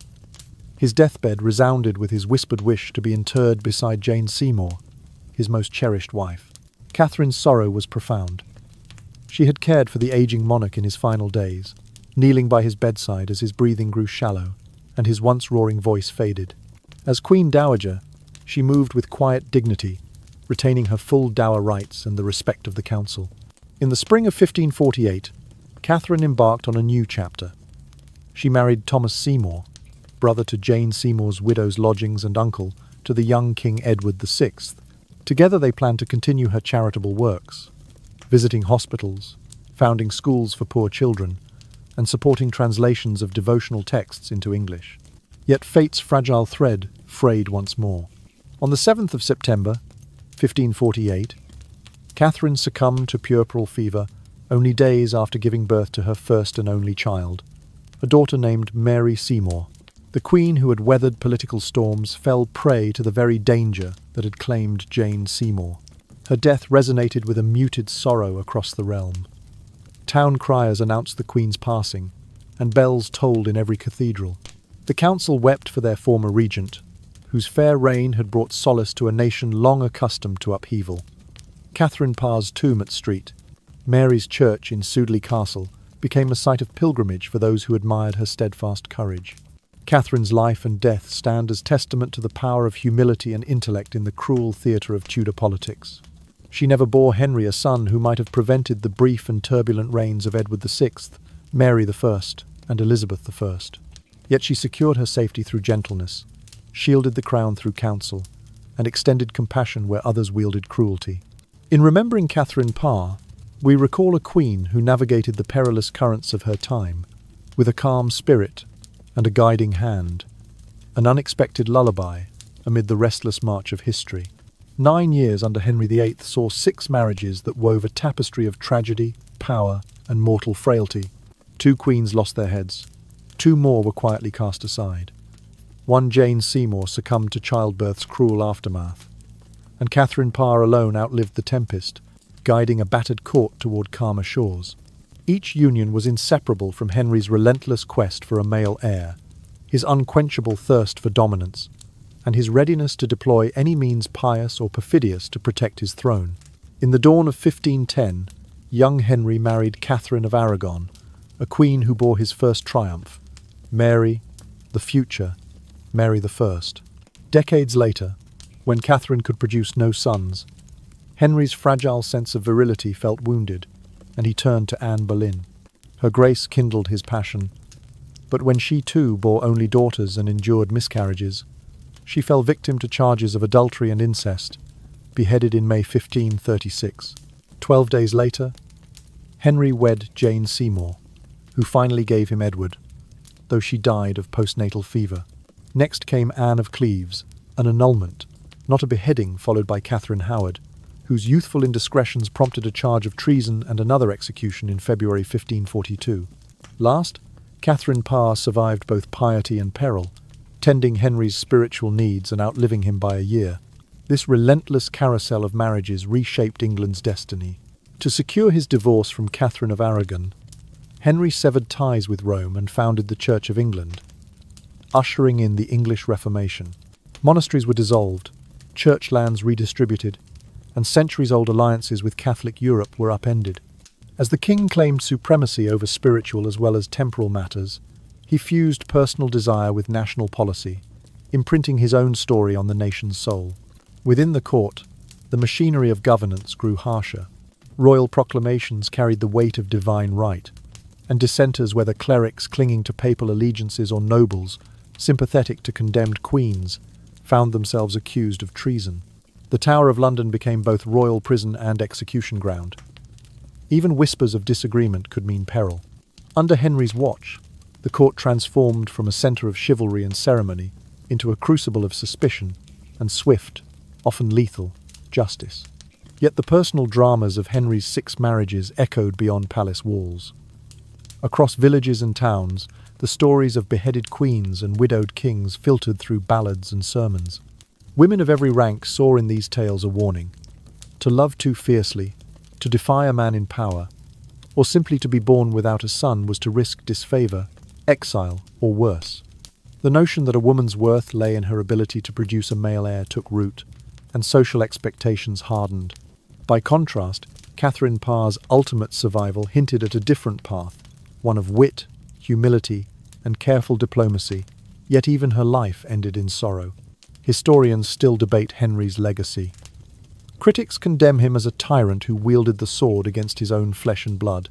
his deathbed resounded with his whispered wish to be interred beside Jane Seymour, his most cherished wife. Catherine's sorrow was profound. She had cared for the aging monarch in his final days, kneeling by his bedside as his breathing grew shallow and his once roaring voice faded. As Queen Dowager, she moved with quiet dignity, retaining her full dower rights and the respect of the council. In the spring of 1548, Catherine embarked on a new chapter. She married Thomas Seymour, brother to Jane Seymour's widow's lodgings and uncle to the young King Edward VI. Together they planned to continue her charitable works, visiting hospitals, founding schools for poor children, and supporting translations of devotional texts into English. Yet fate's fragile thread frayed once more. On the 7th of September, 1548, Catherine succumbed to puerperal fever only days after giving birth to her first and only child, a daughter named Mary Seymour. The Queen, who had weathered political storms, fell prey to the very danger that had claimed Jane Seymour. Her death resonated with a muted sorrow across the realm. Town criers announced the Queen's passing, and bells tolled in every cathedral. The council wept for their former regent, whose fair reign had brought solace to a nation long accustomed to upheaval. Catherine Parr's tomb at Street, Mary's church in Sudeley Castle, became a site of pilgrimage for those who admired her steadfast courage. Catherine's life and death stand as testament to the power of humility and intellect in the cruel theatre of Tudor politics. She never bore Henry a son who might have prevented the brief and turbulent reigns of Edward VI, Mary I, and Elizabeth I. Yet she secured her safety through gentleness, shielded the crown through counsel, and extended compassion where others wielded cruelty. In remembering Catherine Parr, we recall a queen who navigated the perilous currents of her time with a calm spirit and a guiding hand, an unexpected lullaby amid the restless march of history. 9 years under Henry VIII saw 6 marriages that wove a tapestry of tragedy, power, and mortal frailty. 2 queens lost their heads. 2 more were quietly cast aside. One, Jane Seymour, succumbed to childbirth's cruel aftermath, and Catherine Parr alone outlived the tempest, guiding a battered court toward calmer shores. Each union was inseparable from Henry's relentless quest for a male heir, his unquenchable thirst for dominance, and his readiness to deploy any means pious or perfidious to protect his throne. In the dawn of 1510, young Henry married Catherine of Aragon, a queen who bore his first triumph, Mary, the future, Mary I. Decades later, when Catherine could produce no sons, Henry's fragile sense of virility felt wounded, and he turned to Anne Boleyn. Her grace kindled his passion, but when she too bore only daughters and endured miscarriages, she fell victim to charges of adultery and incest, beheaded in May 1536. 12 days later, Henry wed Jane Seymour, who finally gave him Edward, though she died of postnatal fever. Next came Anne of Cleves, an annulment, not a beheading, followed by Catherine Howard, whose youthful indiscretions prompted a charge of treason and another execution in February 1542. Last, Catherine Parr survived both piety and peril, tending Henry's spiritual needs and outliving him by a year. This relentless carousel of marriages reshaped England's destiny. To secure his divorce from Catherine of Aragon, Henry severed ties with Rome and founded the Church of England, ushering in the English Reformation. Monasteries were dissolved, church lands redistributed, and centuries-old alliances with Catholic Europe were upended. As the king claimed supremacy over spiritual as well as temporal matters, he fused personal desire with national policy, imprinting his own story on the nation's soul. Within the court, the machinery of governance grew harsher. Royal proclamations carried the weight of divine right, and dissenters, whether clerics clinging to papal allegiances or nobles sympathetic to condemned queens, found themselves accused of treason. The Tower of London became both royal prison and execution ground. Even whispers of disagreement could mean peril. Under Henry's watch, the court transformed from a centre of chivalry and ceremony into a crucible of suspicion and swift, often lethal, justice. Yet the personal dramas of Henry's 6 marriages echoed beyond palace walls. Across villages and towns, the stories of beheaded queens and widowed kings filtered through ballads and sermons. Women of every rank saw in these tales a warning: to love too fiercely, to defy a man in power, or simply to be born without a son was to risk disfavour, exile, or worse. The notion that a woman's worth lay in her ability to produce a male heir took root, and social expectations hardened. By contrast, Catherine Parr's ultimate survival hinted at a different path, one of wit, humility, and careful diplomacy, yet even her life ended in sorrow. Historians still debate Henry's legacy. Critics condemn him as a tyrant who wielded the sword against his own flesh and blood,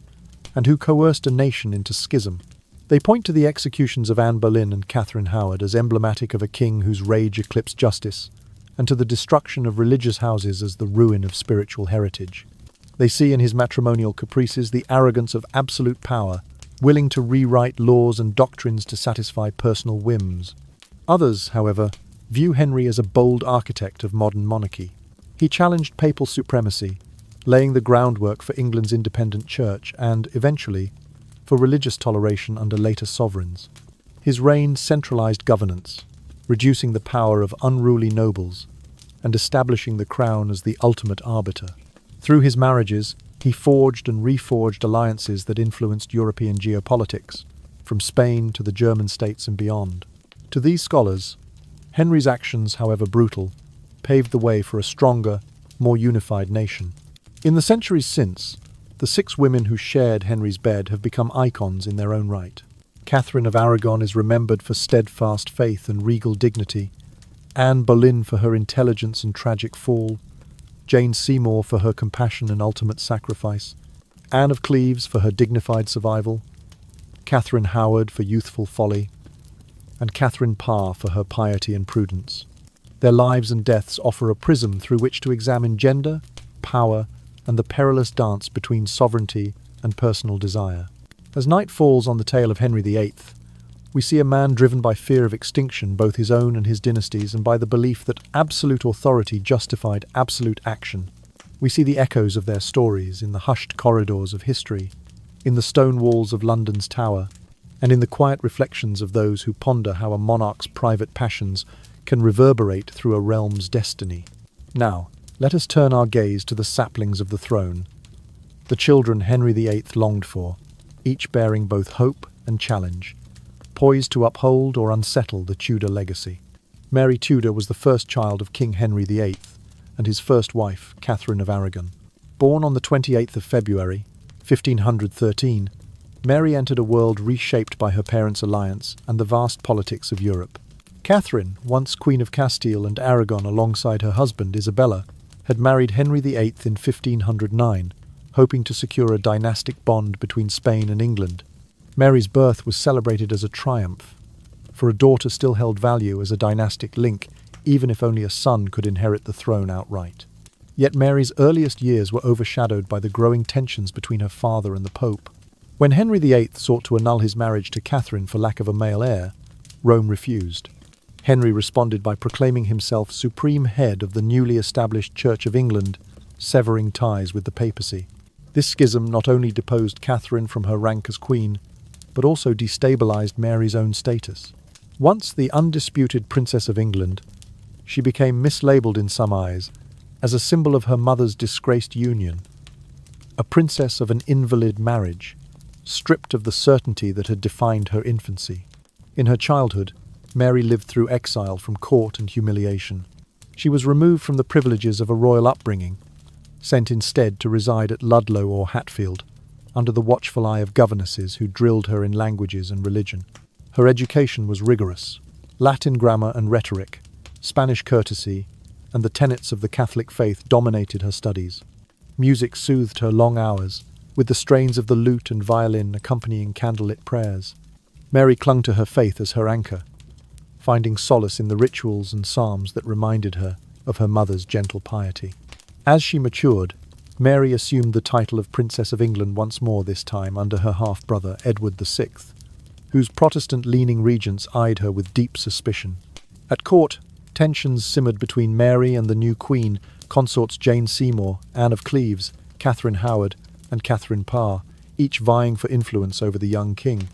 and who coerced a nation into schism. They point to the executions of Anne Boleyn and Catherine Howard as emblematic of a king whose rage eclipsed justice, and to the destruction of religious houses as the ruin of spiritual heritage. They see in his matrimonial caprices the arrogance of absolute power, willing to rewrite laws and doctrines to satisfy personal whims. Others, however, view Henry as a bold architect of modern monarchy. He challenged papal supremacy, laying the groundwork for England's independent church and, eventually, for religious toleration under later sovereigns. His reign centralized governance, reducing the power of unruly nobles and establishing the crown as the ultimate arbiter. Through his marriages, he forged and reforged alliances that influenced European geopolitics, from Spain to the German states and beyond. To these scholars, Henry's actions, however brutal, paved the way for a stronger, more unified nation. In the centuries since, the 6 women who shared Henry's bed have become icons in their own right. Catherine of Aragon is remembered for steadfast faith and regal dignity, Anne Boleyn for her intelligence and tragic fall, Jane Seymour for her compassion and ultimate sacrifice, Anne of Cleves for her dignified survival, Catherine Howard for youthful folly, and Catherine Parr for her piety and prudence. Their lives and deaths offer a prism through which to examine gender, power, and the perilous dance between sovereignty and personal desire. As night falls on the tale of Henry VIII, we see a man driven by fear of extinction, both his own and his dynasty's, and by the belief that absolute authority justified absolute action. We see the echoes of their stories in the hushed corridors of history, in the stone walls of London's Tower, and in the quiet reflections of those who ponder how a monarch's private passions can reverberate through a realm's destiny. Now, let us turn our gaze to the saplings of the throne, the children Henry VIII longed for, each bearing both hope and challenge, poised to uphold or unsettle the Tudor legacy. Mary Tudor was the first child of King Henry VIII and his first wife, Catherine of Aragon. Born on the 28th of February, 1513, Mary entered a world reshaped by her parents' alliance and the vast politics of Europe. Catherine, once Queen of Castile and Aragon alongside her husband Isabella, had married Henry VIII in 1509, hoping to secure a dynastic bond between Spain and England. Mary's birth was celebrated as a triumph, for a daughter still held value as a dynastic link, even if only a son could inherit the throne outright. Yet Mary's earliest years were overshadowed by the growing tensions between her father and the Pope. When Henry VIII sought to annul his marriage to Catherine for lack of a male heir, Rome refused. Henry responded by proclaiming himself supreme head of the newly established Church of England, severing ties with the papacy. This schism not only deposed Catherine from her rank as queen, but also destabilized Mary's own status. Once the undisputed Princess of England, she became mislabeled in some eyes as a symbol of her mother's disgraced union, a princess of an invalid marriage, stripped of the certainty that had defined her infancy. In her childhood, Mary lived through exile from court and humiliation. She was removed from the privileges of a royal upbringing, sent instead to reside at Ludlow or Hatfield, under the watchful eye of governesses who drilled her in languages and religion. Her education was rigorous. Latin grammar and rhetoric, Spanish courtesy, and the tenets of the Catholic faith dominated her studies. Music soothed her long hours, with the strains of the lute and violin accompanying candlelit prayers. Mary clung to her faith as her anchor, finding solace in the rituals and psalms that reminded her of her mother's gentle piety. As she matured, Mary assumed the title of Princess of England once more, this time under her half-brother Edward VI, whose Protestant-leaning regents eyed her with deep suspicion. At court, tensions simmered between Mary and the new queen, consorts Jane Seymour, Anne of Cleves, Catherine Howard, and Catherine Parr, each vying for influence over the young king.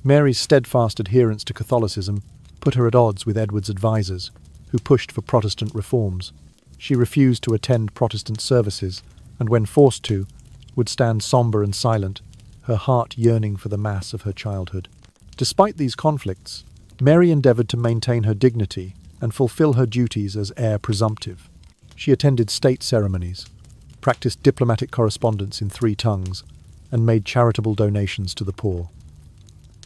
Mary's steadfast adherence to Catholicism put her at odds with Edward's advisors, who pushed for Protestant reforms. She refused to attend Protestant services, and when forced to, would stand sombre and silent, her heart yearning for the Mass of her childhood. Despite these conflicts, Mary endeavoured to maintain her dignity and fulfill her duties as heir presumptive. She attended state ceremonies, practiced diplomatic correspondence in 3 tongues, and made charitable donations to the poor.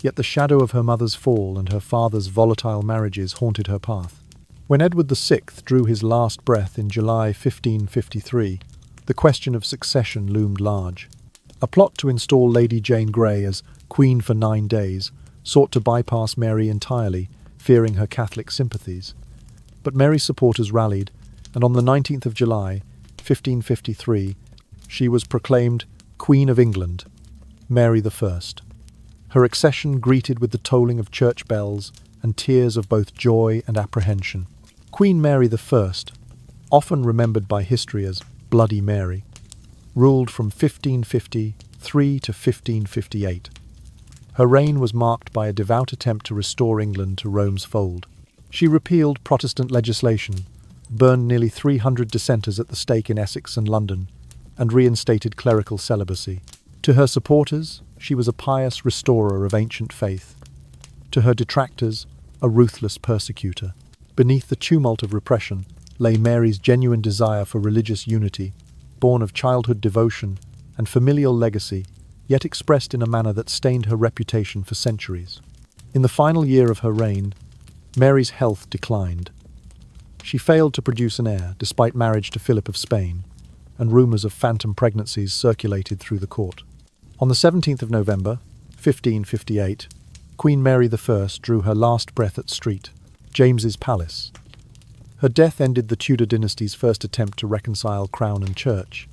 Yet the shadow of her mother's fall and her father's volatile marriages haunted her path. When Edward VI drew his last breath in July 1553, the question of succession loomed large. A plot to install Lady Jane Grey as Queen for 9 days sought to bypass Mary entirely, fearing her Catholic sympathies. But Mary's supporters rallied, and on the 19th of July, 1553, she was proclaimed Queen of England, Mary I. Her accession greeted with the tolling of church bells and tears of both joy and apprehension. Queen Mary I, often remembered by history as Bloody Mary, ruled from 1553 to 1558. Her reign was marked by a devout attempt to restore England to Rome's fold. She repealed Protestant legislation, burned nearly 300 dissenters at the stake in Essex and London, and reinstated clerical celibacy. To her supporters, she was a pious restorer of ancient faith. To her detractors, a ruthless persecutor. Beneath the tumult of repression lay Mary's genuine desire for religious unity, born of childhood devotion and familial legacy, yet expressed in a manner that stained her reputation for centuries. In the final year of her reign, Mary's health declined. She failed to produce an heir, despite marriage to Philip of Spain, and rumours of phantom pregnancies circulated through the court. On the 17th of November, 1558, Queen Mary I drew her last breath at St. James's Palace. Her death ended the Tudor dynasty's first attempt to reconcile crown and church.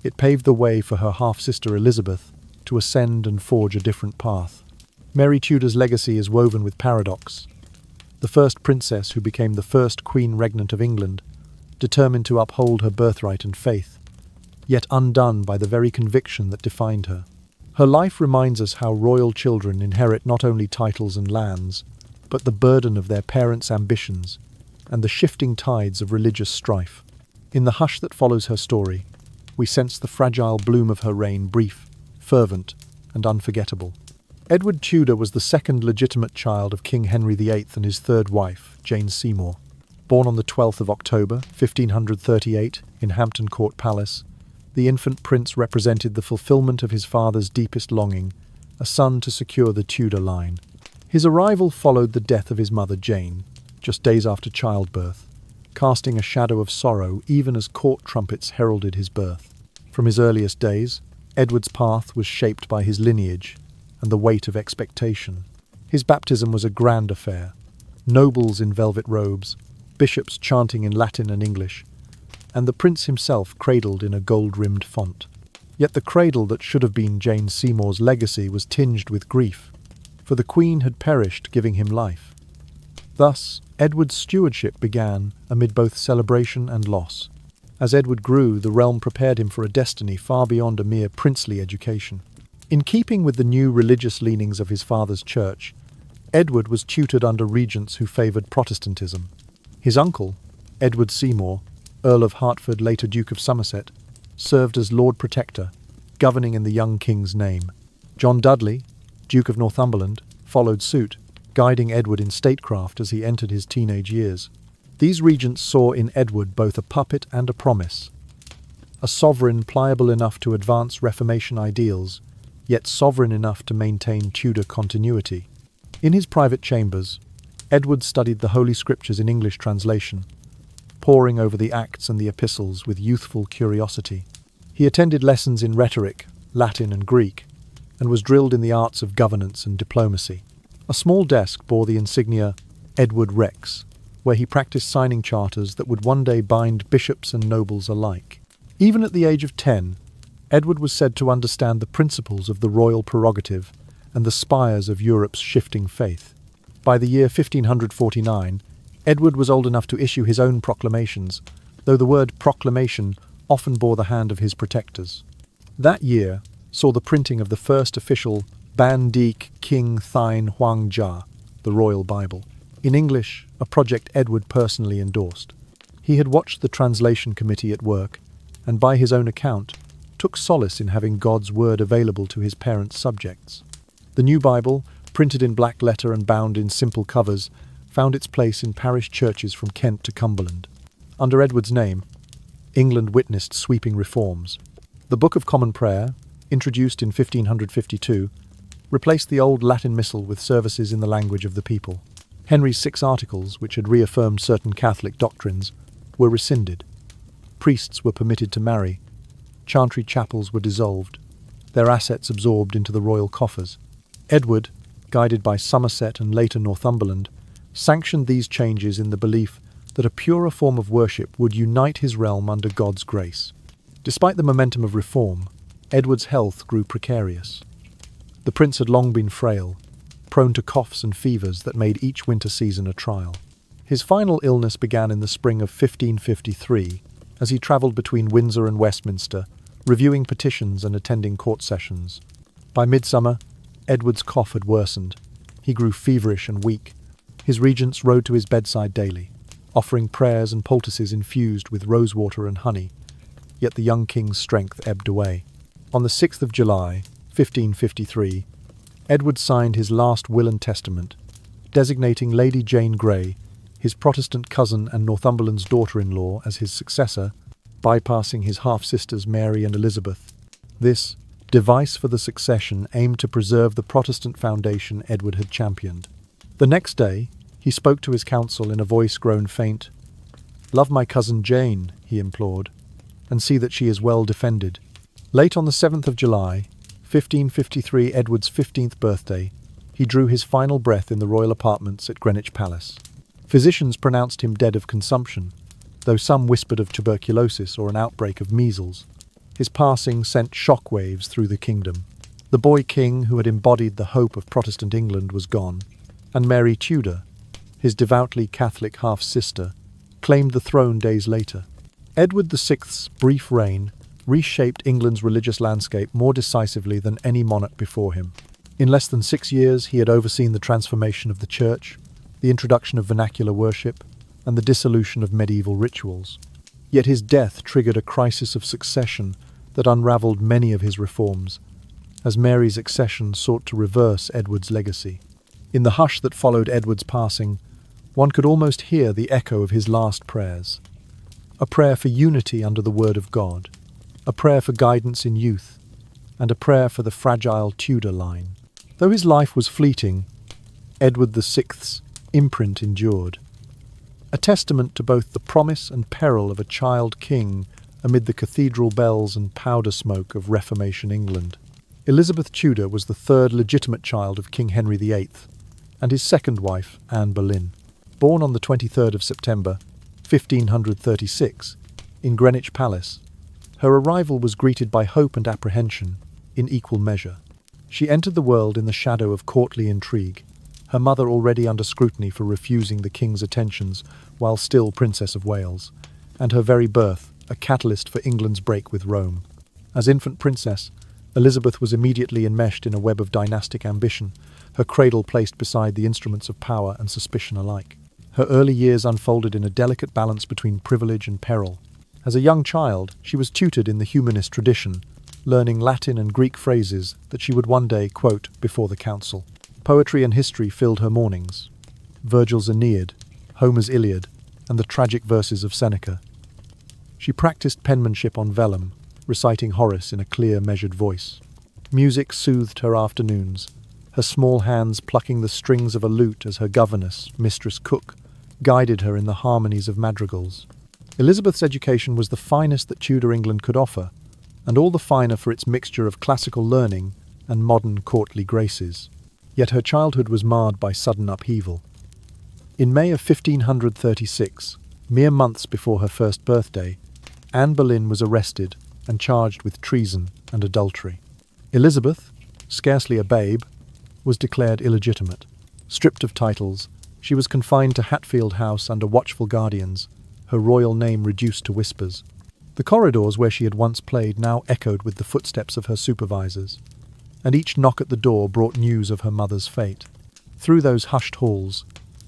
It paved the way for her half-sister Elizabeth to ascend and forge a different path. Mary Tudor's legacy is woven with paradox. The first princess who became the first queen regnant of England, determined to uphold her birthright and faith, yet undone by the very conviction that defined her. Her life reminds us how royal children inherit not only titles and lands, but the burden of their parents' ambitions and the shifting tides of religious strife. In the hush that follows her story, we sense the fragile bloom of her reign, brief, fervent, and unforgettable. Edward Tudor was the second legitimate child of King Henry VIII and his third wife, Jane Seymour. Born on the 12th of October, 1538, in Hampton Court Palace, the infant prince represented the fulfillment of his father's deepest longing a son to secure the Tudor line. His arrival followed the death of his mother Jane, just days after childbirth, casting a shadow of sorrow even as court trumpets heralded his birth. From his earliest days, Edward's path was shaped by his lineage and the weight of expectation. His baptism was a grand affair. Nobles in velvet robes, bishops chanting in Latin and English, and the prince himself cradled in a gold-rimmed font. Yet the cradle that should have been Jane Seymour's legacy was tinged with grief, for the Queen had perished giving him life. Thus, Edward's stewardship began amid both celebration and loss. As Edward grew, the realm prepared him for a destiny far beyond a mere princely education. In keeping with the new religious leanings of his father's church, Edward was tutored under regents who favoured Protestantism. His uncle, Edward Seymour, Earl of Hertford, later Duke of Somerset, served as Lord Protector, governing in the young king's name. John Dudley, Duke of Northumberland, followed suit, guiding Edward in statecraft as he entered his teenage years. These regents saw in Edward both a puppet and a promise, a sovereign pliable enough to advance Reformation ideals, yet sovereign enough to maintain Tudor continuity. In his private chambers, Edward studied the Holy Scriptures in English translation, poring over the Acts and the Epistles with youthful curiosity. He attended lessons in rhetoric, Latin and Greek, and was drilled in the arts of governance and diplomacy. A small desk bore the insignia Edward Rex, where he practiced signing charters that would one day bind bishops and nobles alike. Even at the age of 10, Edward was said to understand the principles of the royal prerogative and the spires of Europe's shifting faith. By the year 1549, Edward was old enough to issue his own proclamations, though the word proclamation often bore the hand of his protectors. That year saw the printing of the first official Ban Dik King Thine Huang Jia, the Royal Bible. In English, a project Edward personally endorsed. He had watched the translation committee at work, and by his own account, took solace in having God's word available to his parents' subjects. The new Bible, printed in black letter and bound in simple covers, found its place in parish churches from Kent to Cumberland. Under Edward's name, England witnessed sweeping reforms. The Book of Common Prayer, introduced in 1552, replaced the old Latin Missal with services in the language of the people. Henry's 6 articles, which had reaffirmed certain Catholic doctrines, were rescinded. Priests were permitted to marry. Chantry chapels were dissolved, their assets absorbed into the royal coffers. Edward, guided by Somerset and later Northumberland, sanctioned these changes in the belief that a purer form of worship would unite his realm under God's grace. Despite the momentum of reform, Edward's health grew precarious. The prince had long been frail, prone to coughs and fevers that made each winter season a trial. His final illness began in the spring of 1553, as he travelled between Windsor and Westminster, reviewing petitions and attending court sessions. By midsummer, Edward's cough had worsened. He grew feverish and weak. His regents rode to his bedside daily, offering prayers and poultices infused with rosewater and honey, yet the young king's strength ebbed away. On the 6th of July, 1553, Edward signed his last will and testament, designating Lady Jane Grey, his Protestant cousin and Northumberland's daughter-in-law, as his successor, bypassing his half-sisters Mary and Elizabeth. This device for the succession aimed to preserve the Protestant foundation Edward had championed. The next day, he spoke to his council in a voice grown faint. "Love my cousin Jane," he implored, "and see that she is well defended." Late on the 7th of July, 1553, Edward's 15th birthday, he drew his final breath in the royal apartments at Greenwich Palace. Physicians pronounced him dead of consumption, though some whispered of tuberculosis or an outbreak of measles. His passing sent shockwaves through the kingdom. The boy king who had embodied the hope of Protestant England was gone, and Mary Tudor, his devoutly Catholic half-sister, claimed the throne days later. Edward VI's brief reign reshaped England's religious landscape more decisively than any monarch before him. In less than 6 years, he had overseen the transformation of the church, the introduction of vernacular worship, and the dissolution of medieval rituals. Yet his death triggered a crisis of succession that unravelled many of his reforms, as Mary's accession sought to reverse Edward's legacy. In the hush that followed Edward's passing, one could almost hear the echo of his last prayers. A prayer for unity under the word of God, a prayer for guidance in youth, and a prayer for the fragile Tudor line. Though his life was fleeting, Edward VI's imprint endured, a testament to both the promise and peril of a child king amid the cathedral bells and powder smoke of Reformation England. Elizabeth Tudor was the third legitimate child of King Henry VIII and his second wife, Anne Boleyn. Born on the 23rd of September, 1536, in Greenwich Palace, her arrival was greeted by hope and apprehension in equal measure. She entered the world in the shadow of courtly intrigue, her mother already under scrutiny for refusing the king's attentions while still Princess of Wales, and her very birth a catalyst for England's break with Rome. As infant princess, Elizabeth was immediately enmeshed in a web of dynastic ambition, her cradle placed beside the instruments of power and suspicion alike. Her early years unfolded in a delicate balance between privilege and peril. As a young child, she was tutored in the humanist tradition, learning Latin and Greek phrases that she would one day quote before the council. Poetry and history filled her mornings. Virgil's Aeneid, Homer's Iliad, and the tragic verses of Seneca. She practiced penmanship on vellum, reciting Horace in a clear, measured voice. Music soothed her afternoons, her small hands plucking the strings of a lute as her governess, Mistress Cook, guided her in the harmonies of madrigals. Elizabeth's education was the finest that Tudor England could offer, and all the finer for its mixture of classical learning and modern courtly graces. Yet her childhood was marred by sudden upheaval. In May of 1536, mere months before her first birthday, Anne Boleyn was arrested and charged with treason and adultery. Elizabeth, scarcely a babe, was declared illegitimate. Stripped of titles, she was confined to Hatfield House under watchful guardians, her royal name reduced to whispers. The corridors where she had once played now echoed with the footsteps of her supervisors, and each knock at the door brought news of her mother's fate. Through those hushed halls,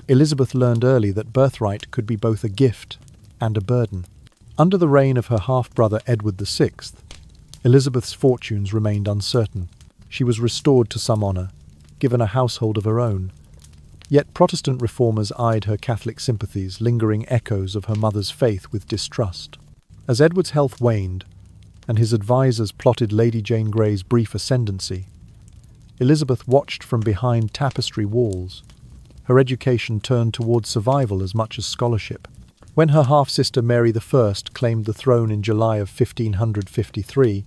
Elizabeth learned early that birthright could be both a gift and a burden. Under the reign of her half-brother Edward VI, Elizabeth's fortunes remained uncertain. She was restored to some honour, given a household of her own. Yet Protestant reformers eyed her Catholic sympathies, lingering echoes of her mother's faith with distrust. As Edward's health waned, and his advisers plotted Lady Jane Grey's brief ascendancy, Elizabeth watched from behind tapestry walls. Her education turned towards survival as much as scholarship. When her half-sister Mary I claimed the throne in July of 1553,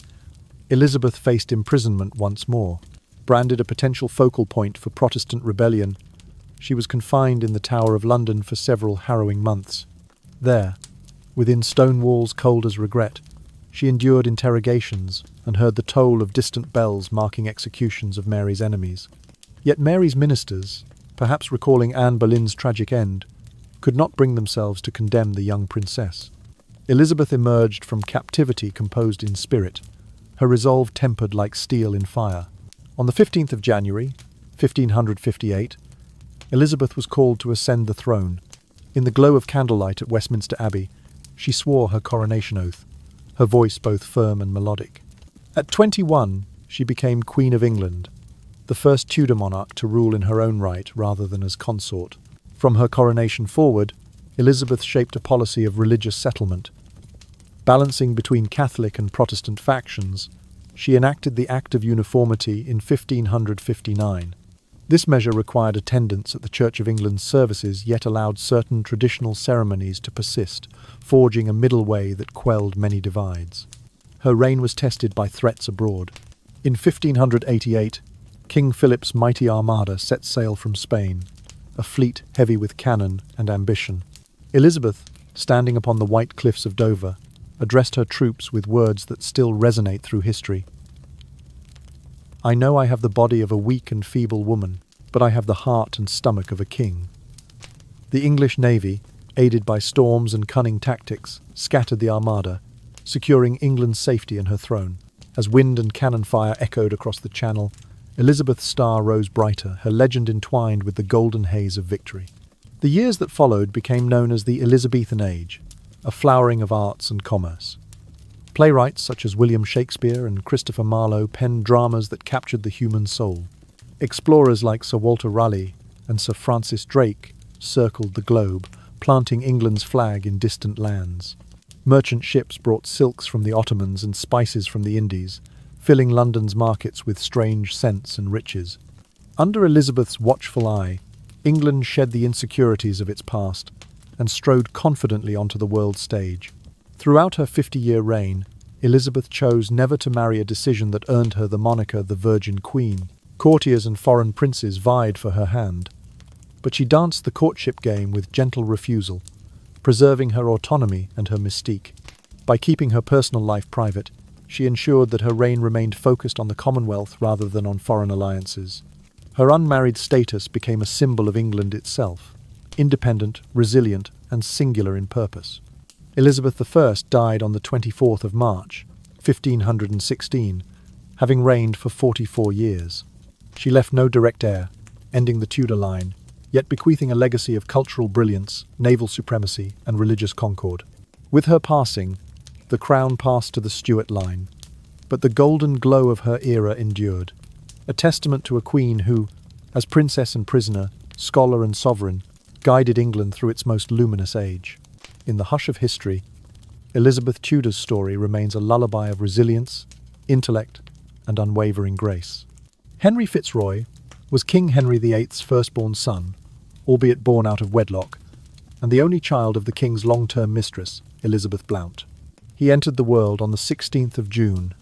Elizabeth faced imprisonment once more. Branded a potential focal point for Protestant rebellion, she was confined in the Tower of London for several harrowing months. There, within stone walls cold as regret, she endured interrogations and heard the toll of distant bells marking executions of Mary's enemies. Yet Mary's ministers, perhaps recalling Anne Boleyn's tragic end, could not bring themselves to condemn the young princess. Elizabeth emerged from captivity composed in spirit, her resolve tempered like steel in fire. On the 15th of January, 1558, Elizabeth was called to ascend the throne. In the glow of candlelight at Westminster Abbey, she swore her coronation oath, her voice both firm and melodic. At 21, she became Queen of England, the first Tudor monarch to rule in her own right rather than as consort. From her coronation forward, Elizabeth shaped a policy of religious settlement. Balancing between Catholic and Protestant factions, she enacted the Act of Uniformity in 1559. This measure required attendance at the Church of England's services, yet allowed certain traditional ceremonies to persist, forging a middle way that quelled many divides. Her reign was tested by threats abroad. In 1588, King Philip's mighty armada set sail from Spain, a fleet heavy with cannon and ambition. Elizabeth, standing upon the white cliffs of Dover, addressed her troops with words that still resonate through history. "I know I have the body of a weak and feeble woman, but I have the heart and stomach of a king." The English navy, aided by storms and cunning tactics, scattered the armada, securing England's safety and her throne. As wind and cannon fire echoed across the Channel, Elizabeth's star rose brighter, her legend entwined with the golden haze of victory. The years that followed became known as the Elizabethan Age, a flowering of arts and commerce. Playwrights such as William Shakespeare and Christopher Marlowe penned dramas that captured the human soul. Explorers like Sir Walter Raleigh and Sir Francis Drake circled the globe, planting England's flag in distant lands. Merchant ships brought silks from the Ottomans and spices from the Indies, filling London's markets with strange scents and riches. Under Elizabeth's watchful eye, England shed the insecurities of its past and strode confidently onto the world stage. Throughout her 50-year reign, Elizabeth chose never to marry, a decision that earned her the moniker the Virgin Queen. Courtiers and foreign princes vied for her hand, but she danced the courtship game with gentle refusal, preserving her autonomy and her mystique. By keeping her personal life private, she ensured that her reign remained focused on the Commonwealth rather than on foreign alliances. Her unmarried status became a symbol of England itself, independent, resilient, and singular in purpose. Elizabeth I died on the 24th of March, 1516, having reigned for 44 years. She left no direct heir, ending the Tudor line, yet bequeathing a legacy of cultural brilliance, naval supremacy, and religious concord. With her passing, the crown passed to the Stuart line, but the golden glow of her era endured, a testament to a queen who, as princess and prisoner, scholar and sovereign, guided England through its most luminous age. In the hush of history, Elizabeth Tudor's story remains a lullaby of resilience, intellect, and unwavering grace. Henry Fitzroy was King Henry VIII's firstborn son, albeit born out of wedlock, and the only child of the king's long-term mistress, Elizabeth Blount. He entered the world on the 16th of June,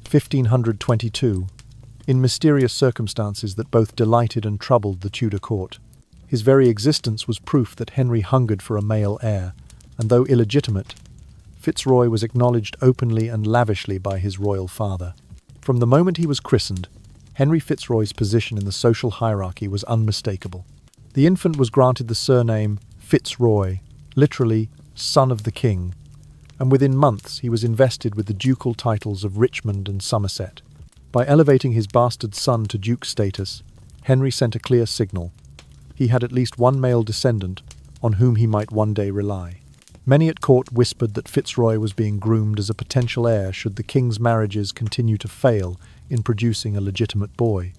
1522, in mysterious circumstances that both delighted and troubled the Tudor court. His very existence was proof that Henry hungered for a male heir, and though illegitimate, Fitzroy was acknowledged openly and lavishly by his royal father. From the moment he was christened, Henry Fitzroy's position in the social hierarchy was unmistakable. The infant was granted the surname Fitzroy, literally son of the king, and within months he was invested with the ducal titles of Richmond and Somerset. By elevating his bastard son to duke status, Henry sent a clear signal. He had at least one male descendant on whom he might one day rely. Many at court whispered that Fitzroy was being groomed as a potential heir should the king's marriages continue to fail in producing a legitimate boy.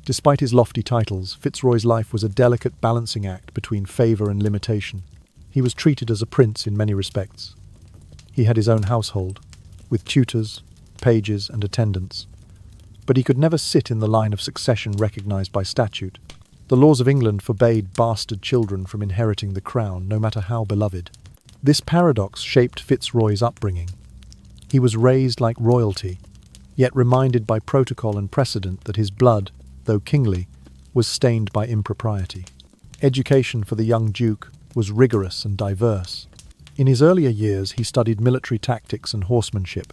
Despite his lofty titles, Fitzroy's life was a delicate balancing act between favour and limitation. He was treated as a prince in many respects. He had his own household, with tutors, pages, and attendants. But he could never sit in the line of succession recognised by statute. The laws of England forbade bastard children from inheriting the crown, no matter how beloved. This paradox shaped Fitzroy's upbringing. He was raised like royalty, yet reminded by protocol and precedent that his blood, though kingly, was stained by impropriety. Education for the young duke was rigorous and diverse. In his earlier years, he studied military tactics and horsemanship,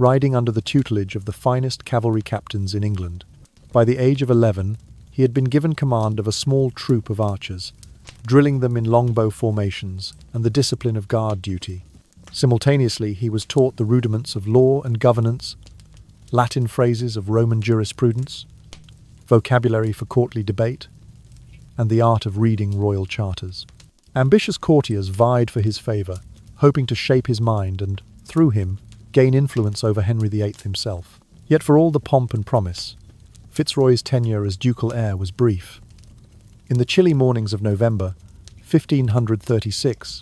riding under the tutelage of the finest cavalry captains in England. By the age of 11, he had been given command of a small troop of archers, drilling them in longbow formations and the discipline of guard duty. Simultaneously, he was taught the rudiments of law and governance, Latin phrases of Roman jurisprudence, vocabulary for courtly debate, and the art of reading royal charters. Ambitious courtiers vied for his favour, hoping to shape his mind and, through him, gain influence over Henry VIII himself. Yet for all the pomp and promise, Fitzroy's tenure as ducal heir was brief. In the chilly mornings of November, 1536,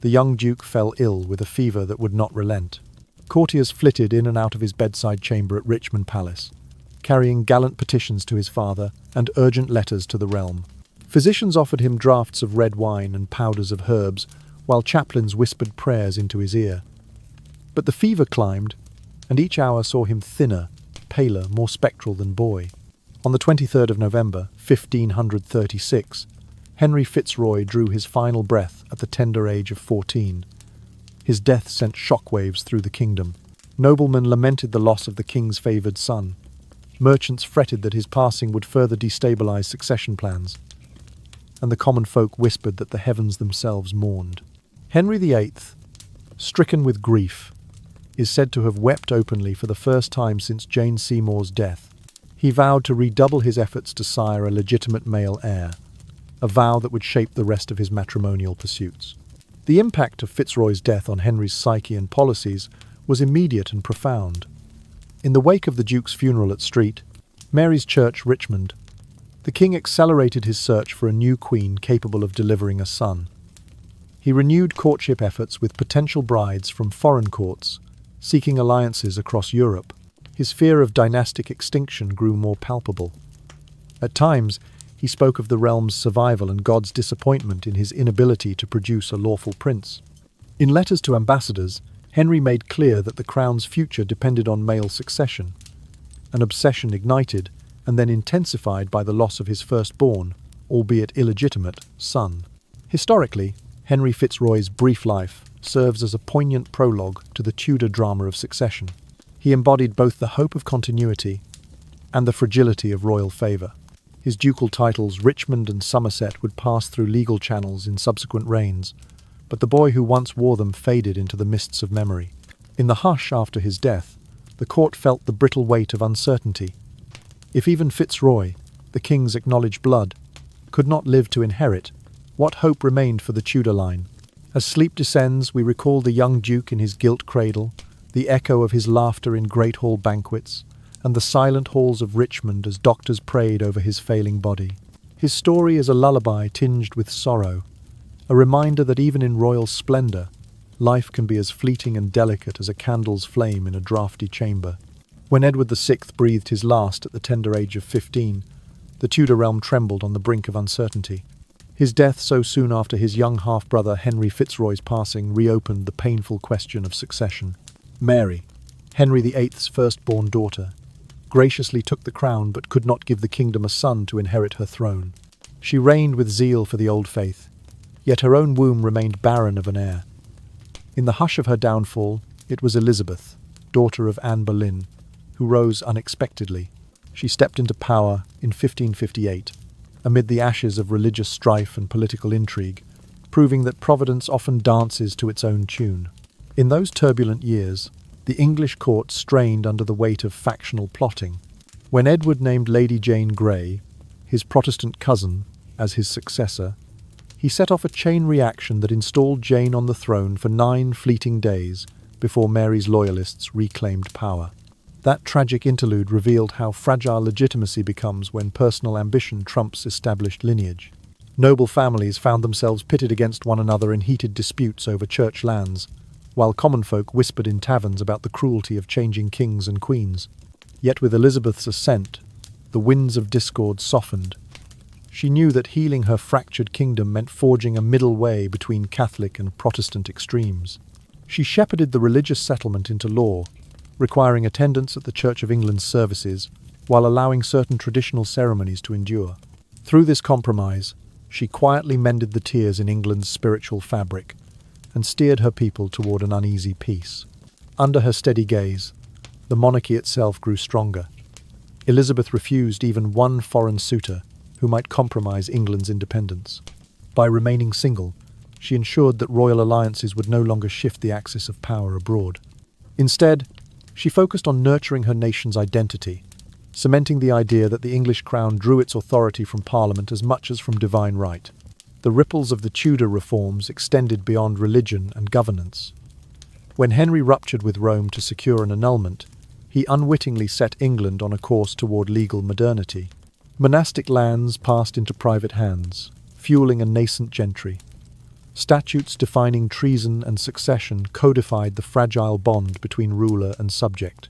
the young duke fell ill with a fever that would not relent. Courtiers flitted in and out of his bedside chamber at Richmond Palace, carrying gallant petitions to his father and urgent letters to the realm. Physicians offered him draughts of red wine and powders of herbs, while chaplains whispered prayers into his ear. But the fever climbed, and each hour saw him thinner, paler, more spectral than boy. On the 23rd of November, 1536, Henry Fitzroy drew his final breath at the tender age of 14. His death sent shockwaves through the kingdom. Noblemen lamented the loss of the king's favoured son. Merchants fretted that his passing would further destabilise succession plans, and the common folk whispered that the heavens themselves mourned. Henry VIII, stricken with grief, is said to have wept openly for the first time since Jane Seymour's death. He vowed to redouble his efforts to sire a legitimate male heir, a vow that would shape the rest of his matrimonial pursuits. The impact of Fitzroy's death on Henry's psyche and policies was immediate and profound. In the wake of the Duke's funeral at Mary's Church, Richmond, the king accelerated his search for a new queen capable of delivering a son. He renewed courtship efforts with potential brides from foreign courts, seeking alliances across Europe. His fear of dynastic extinction grew more palpable. At times, he spoke of the realm's survival and God's disappointment in his inability to produce a lawful prince. In letters to ambassadors, Henry made clear that the crown's future depended on male succession, an obsession ignited and then intensified by the loss of his firstborn, albeit illegitimate, son. Historically, Henry Fitzroy's brief life serves as a poignant prologue to the Tudor drama of succession. He embodied both the hope of continuity and the fragility of royal favour. His ducal titles Richmond and Somerset would pass through legal channels in subsequent reigns, but the boy who once wore them faded into the mists of memory. In the hush after his death, the court felt the brittle weight of uncertainty. If even Fitzroy, the king's acknowledged blood, could not live to inherit, what hope remained for the Tudor line? As sleep descends, we recall the young duke in his gilt cradle, the echo of his laughter in great hall banquets, and the silent halls of Richmond as doctors prayed over his failing body. His story is a lullaby tinged with sorrow, a reminder that even in royal splendour, life can be as fleeting and delicate as a candle's flame in a draughty chamber. When Edward VI breathed his last at the tender age of 15, the Tudor realm trembled on the brink of uncertainty. His death so soon after his young half-brother Henry Fitzroy's passing reopened the painful question of succession. Mary, Henry VIII's firstborn daughter, graciously took the crown but could not give the kingdom a son to inherit her throne. She reigned with zeal for the old faith, yet her own womb remained barren of an heir. In the hush of her downfall, it was Elizabeth, daughter of Anne Boleyn, who rose unexpectedly. She stepped into power in 1558, amid the ashes of religious strife and political intrigue, proving that Providence often dances to its own tune. In those turbulent years, the English court strained under the weight of factional plotting. When Edward named Lady Jane Grey, his Protestant cousin, as his successor, he set off a chain reaction that installed Jane on the throne for 9 fleeting days before Mary's loyalists reclaimed power. That tragic interlude revealed how fragile legitimacy becomes when personal ambition trumps established lineage. Noble families found themselves pitted against one another in heated disputes over church lands, while common folk whispered in taverns about the cruelty of changing kings and queens. Yet with Elizabeth's ascent, the winds of discord softened. She knew that healing her fractured kingdom meant forging a middle way between Catholic and Protestant extremes. She shepherded the religious settlement into law, requiring attendance at the Church of England's services, while allowing certain traditional ceremonies to endure. Through this compromise, she quietly mended the tears in England's spiritual fabric, and steered her people toward an uneasy peace. Under her steady gaze, the monarchy itself grew stronger. Elizabeth refused even one foreign suitor who might compromise England's independence. By remaining single, she ensured that royal alliances would no longer shift the axis of power abroad. Instead, she focused on nurturing her nation's identity, cementing the idea that the English crown drew its authority from Parliament as much as from divine right. The ripples of the Tudor reforms extended beyond religion and governance. When Henry ruptured with Rome to secure an annulment, he unwittingly set England on a course toward legal modernity. Monastic lands passed into private hands, fueling a nascent gentry. Statutes defining treason and succession codified the fragile bond between ruler and subject.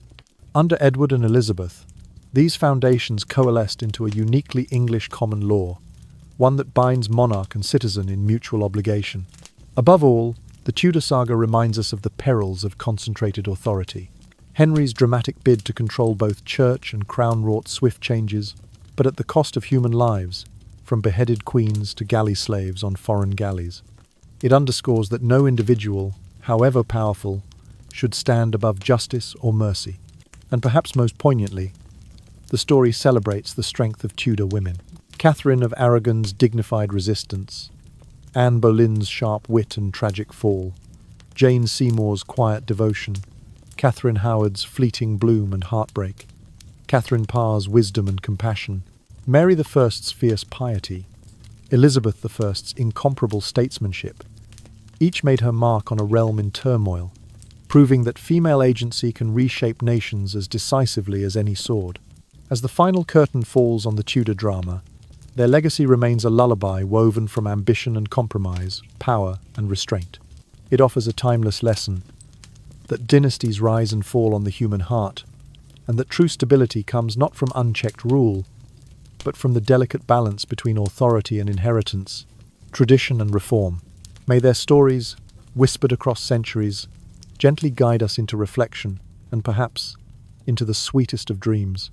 Under Edward and Elizabeth, these foundations coalesced into a uniquely English common law, one that binds monarch and citizen in mutual obligation. Above all, the Tudor saga reminds us of the perils of concentrated authority. Henry's dramatic bid to control both church and crown wrought swift changes, but at the cost of human lives, from beheaded queens to galley slaves on foreign galleys. It underscores that no individual, however powerful, should stand above justice or mercy. And perhaps most poignantly, the story celebrates the strength of Tudor women. Catherine of Aragon's dignified resistance, Anne Boleyn's sharp wit and tragic fall, Jane Seymour's quiet devotion, Catherine Howard's fleeting bloom and heartbreak, Catherine Parr's wisdom and compassion, Mary I's fierce piety, Elizabeth I's incomparable statesmanship. Each made her mark on a realm in turmoil, proving that female agency can reshape nations as decisively as any sword. As the final curtain falls on the Tudor drama, their legacy remains a lullaby woven from ambition and compromise, power and restraint. It offers a timeless lesson that dynasties rise and fall on the human heart, and that true stability comes not from unchecked rule, but from the delicate balance between authority and inheritance, tradition and reform. May their stories, whispered across centuries, gently guide us into reflection and perhaps into the sweetest of dreams.